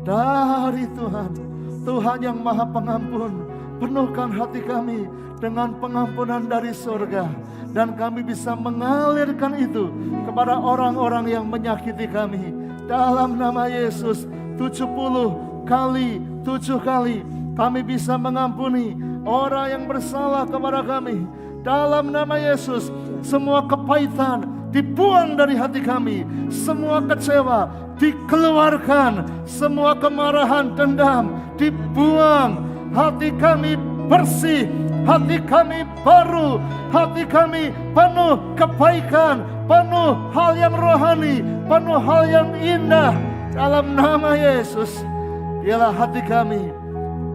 dari Tuhan. Tuhan yang Maha Pengampun, penuhkan hati kami dengan pengampunan dari surga. Dan kami bisa mengalirkan itu kepada orang-orang yang menyakiti kami. Dalam nama Yesus, 70 kali, 7 kali kami bisa mengampuni orang yang bersalah kepada kami. Dalam nama Yesus, semua kepahitan dibuang dari hati kami. Semua kecewa dikeluarkan. Semua kemarahan, dendam dibuang. hati kami bersih, hati kami baru, hati kami penuh kebaikan, penuh hal yang rohani, penuh hal yang indah. Dalam nama Yesus, biarlah hati kami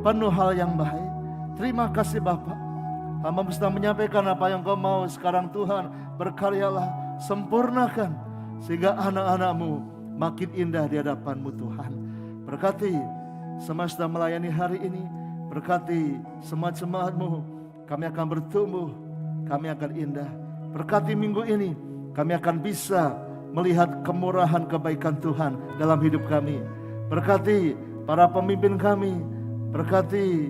penuh hal yang baik. Terima kasih Bapa. Hamba sedang menyampaikan apa yang Kau mau sekarang Tuhan. Berkaryalah, sempurnakan, sehingga anak-anak-Mu makin indah di hadapan-Mu Tuhan. Berkati semua sedang melayani hari ini. Berkati semua jemaat-Mu. Kami akan bertumbuh, kami akan indah. Berkati minggu ini, kami akan bisa melihat kemurahan kebaikan Tuhan dalam hidup kami. Berkati para pemimpin kami. Berkati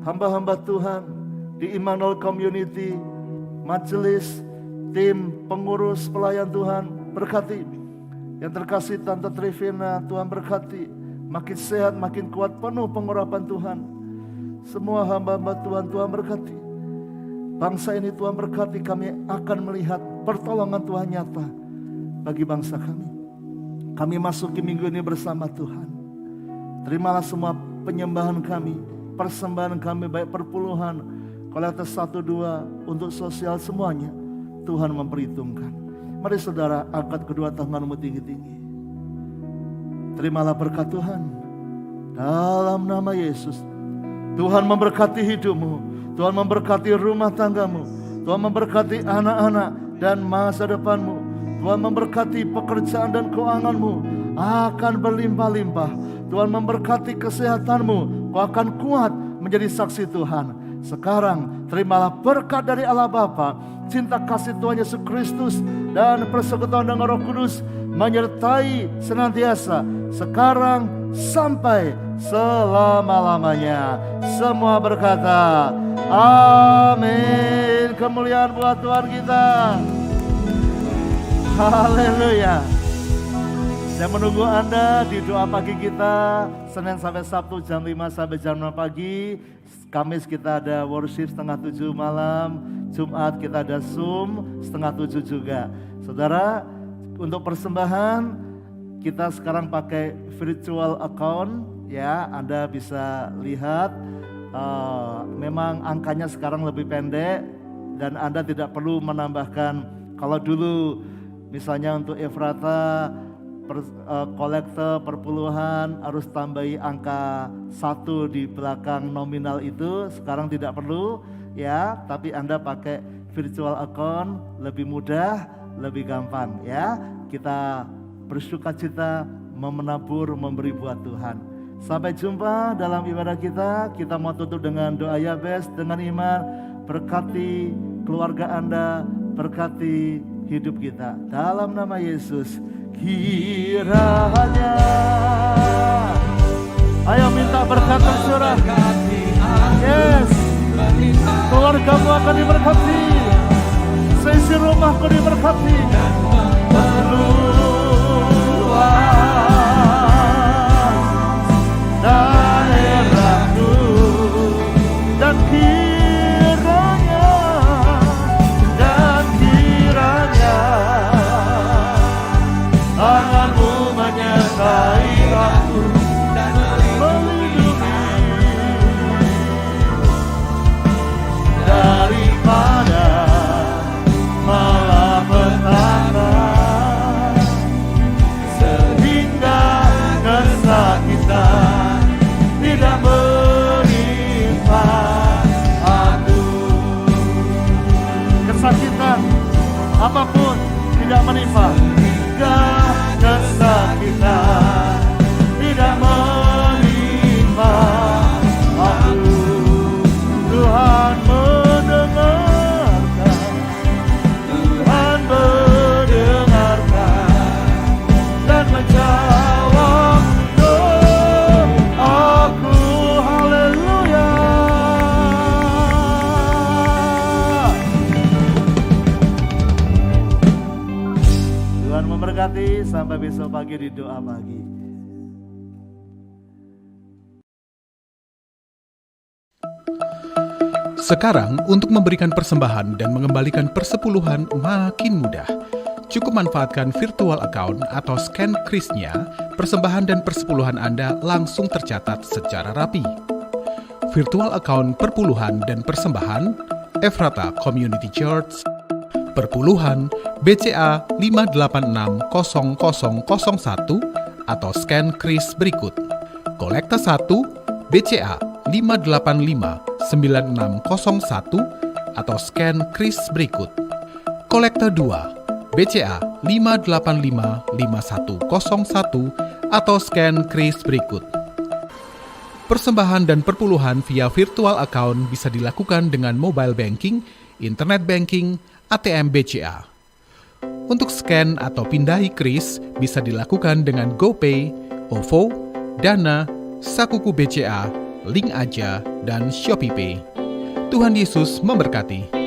hamba-hamba Tuhan di Immanuel Community, majelis, tim pengurus pelayan Tuhan. Berkati yang terkasih Tante Trivina, Tuhan berkati, makin sehat, makin kuat, penuh pengurapan Tuhan. Semua hamba-hamba Tuhan, Tuhan berkati. Bangsa ini Tuhan berkati, kami akan melihat pertolongan Tuhan nyata bagi bangsa kami. Kami masuki minggu ini bersama Tuhan. Terimalah semua penyembahan kami, persembahan kami, baik perpuluhan, kolektor 1-2, untuk sosial, semuanya Tuhan memperhitungkan. Mari saudara angkat kedua tanganmu tinggi-tinggi. Terimalah berkat Tuhan dalam nama Yesus. Tuhan memberkati hidupmu, Tuhan memberkati rumah tanggamu, Tuhan memberkati anak-anak dan masa depanmu. Tuhan memberkati pekerjaan dan keuanganmu akan berlimpah-limpah. Tuhan memberkati kesehatanmu, kau akan kuat menjadi saksi Tuhan. Sekarang terimalah berkat dari Allah Bapa, cinta kasih Tuhan Yesus Kristus, dan persekutuan dengan Roh Kudus menyertai senantiasa, sekarang sampai selama-lamanya. Semua berkata, amin. Kemuliaan buat Tuhan kita. Haleluya. Saya menunggu Anda di doa pagi kita, Senin sampai Sabtu jam 5 sampai jam 6 pagi. Kamis kita ada worship 6:30 malam. Jumat kita ada Zoom 6:30 juga. Saudara, untuk persembahan kita sekarang pakai virtual account ya. Anda bisa lihat memang angkanya sekarang lebih pendek dan Anda tidak perlu menambahkan. Kalau dulu misalnya untuk Efrata kolektor perpuluhan harus tambahi angka 1 di belakang nominal itu, sekarang tidak perlu ya, tapi Anda pakai virtual account lebih mudah, lebih gampang ya. Kita bersukacita menabur, memberi buat Tuhan. Sampai jumpa dalam ibadah kita. Kita mau tutup dengan doa Yabes dengan iman. Berkati keluarga Anda, berkati hidup kita dalam nama Yesus. Kiranya, ayo minta berkat tercurah. Yes, keluargamu akan diberkati, seisi rumahku diberkati. Luas daerahku dan kiranya tanganmu menyertai aku dan melindungi daripada malapetaka, sehingga kesakitan tidak menimpa aku. Kesakitan apapun tidak menimpa, kesakitan tidak menimpa aku. Tuhan mendengarkan, Tuhan mendengarkan dan menjawab doaku. Haleluya. Tuhan memberkati. Sampai besok pagi di doa pagi. Sekarang untuk memberikan persembahan dan mengembalikan persepuluhan makin mudah. Cukup manfaatkan virtual account atau scan krisnya, persembahan dan persepuluhan Anda langsung tercatat secara rapi. virtual account perpuluhan dan persembahan Efrata Community Church, perpuluhan BCA 5860001 atau scan kris berikut. Kolekta 1 BCA 5859601 atau scan kris berikut. Kolekta 2 BCA 5855101 atau scan kris berikut. Persembahan dan perpuluhan via virtual account bisa dilakukan dengan mobile banking, internet banking, ATM BCA. Untuk scan atau pindahi kris bisa dilakukan dengan GoPay, OVO, Dana, Sakuku BCA, Link Aja, dan ShopeePay. Tuhan Yesus memberkati.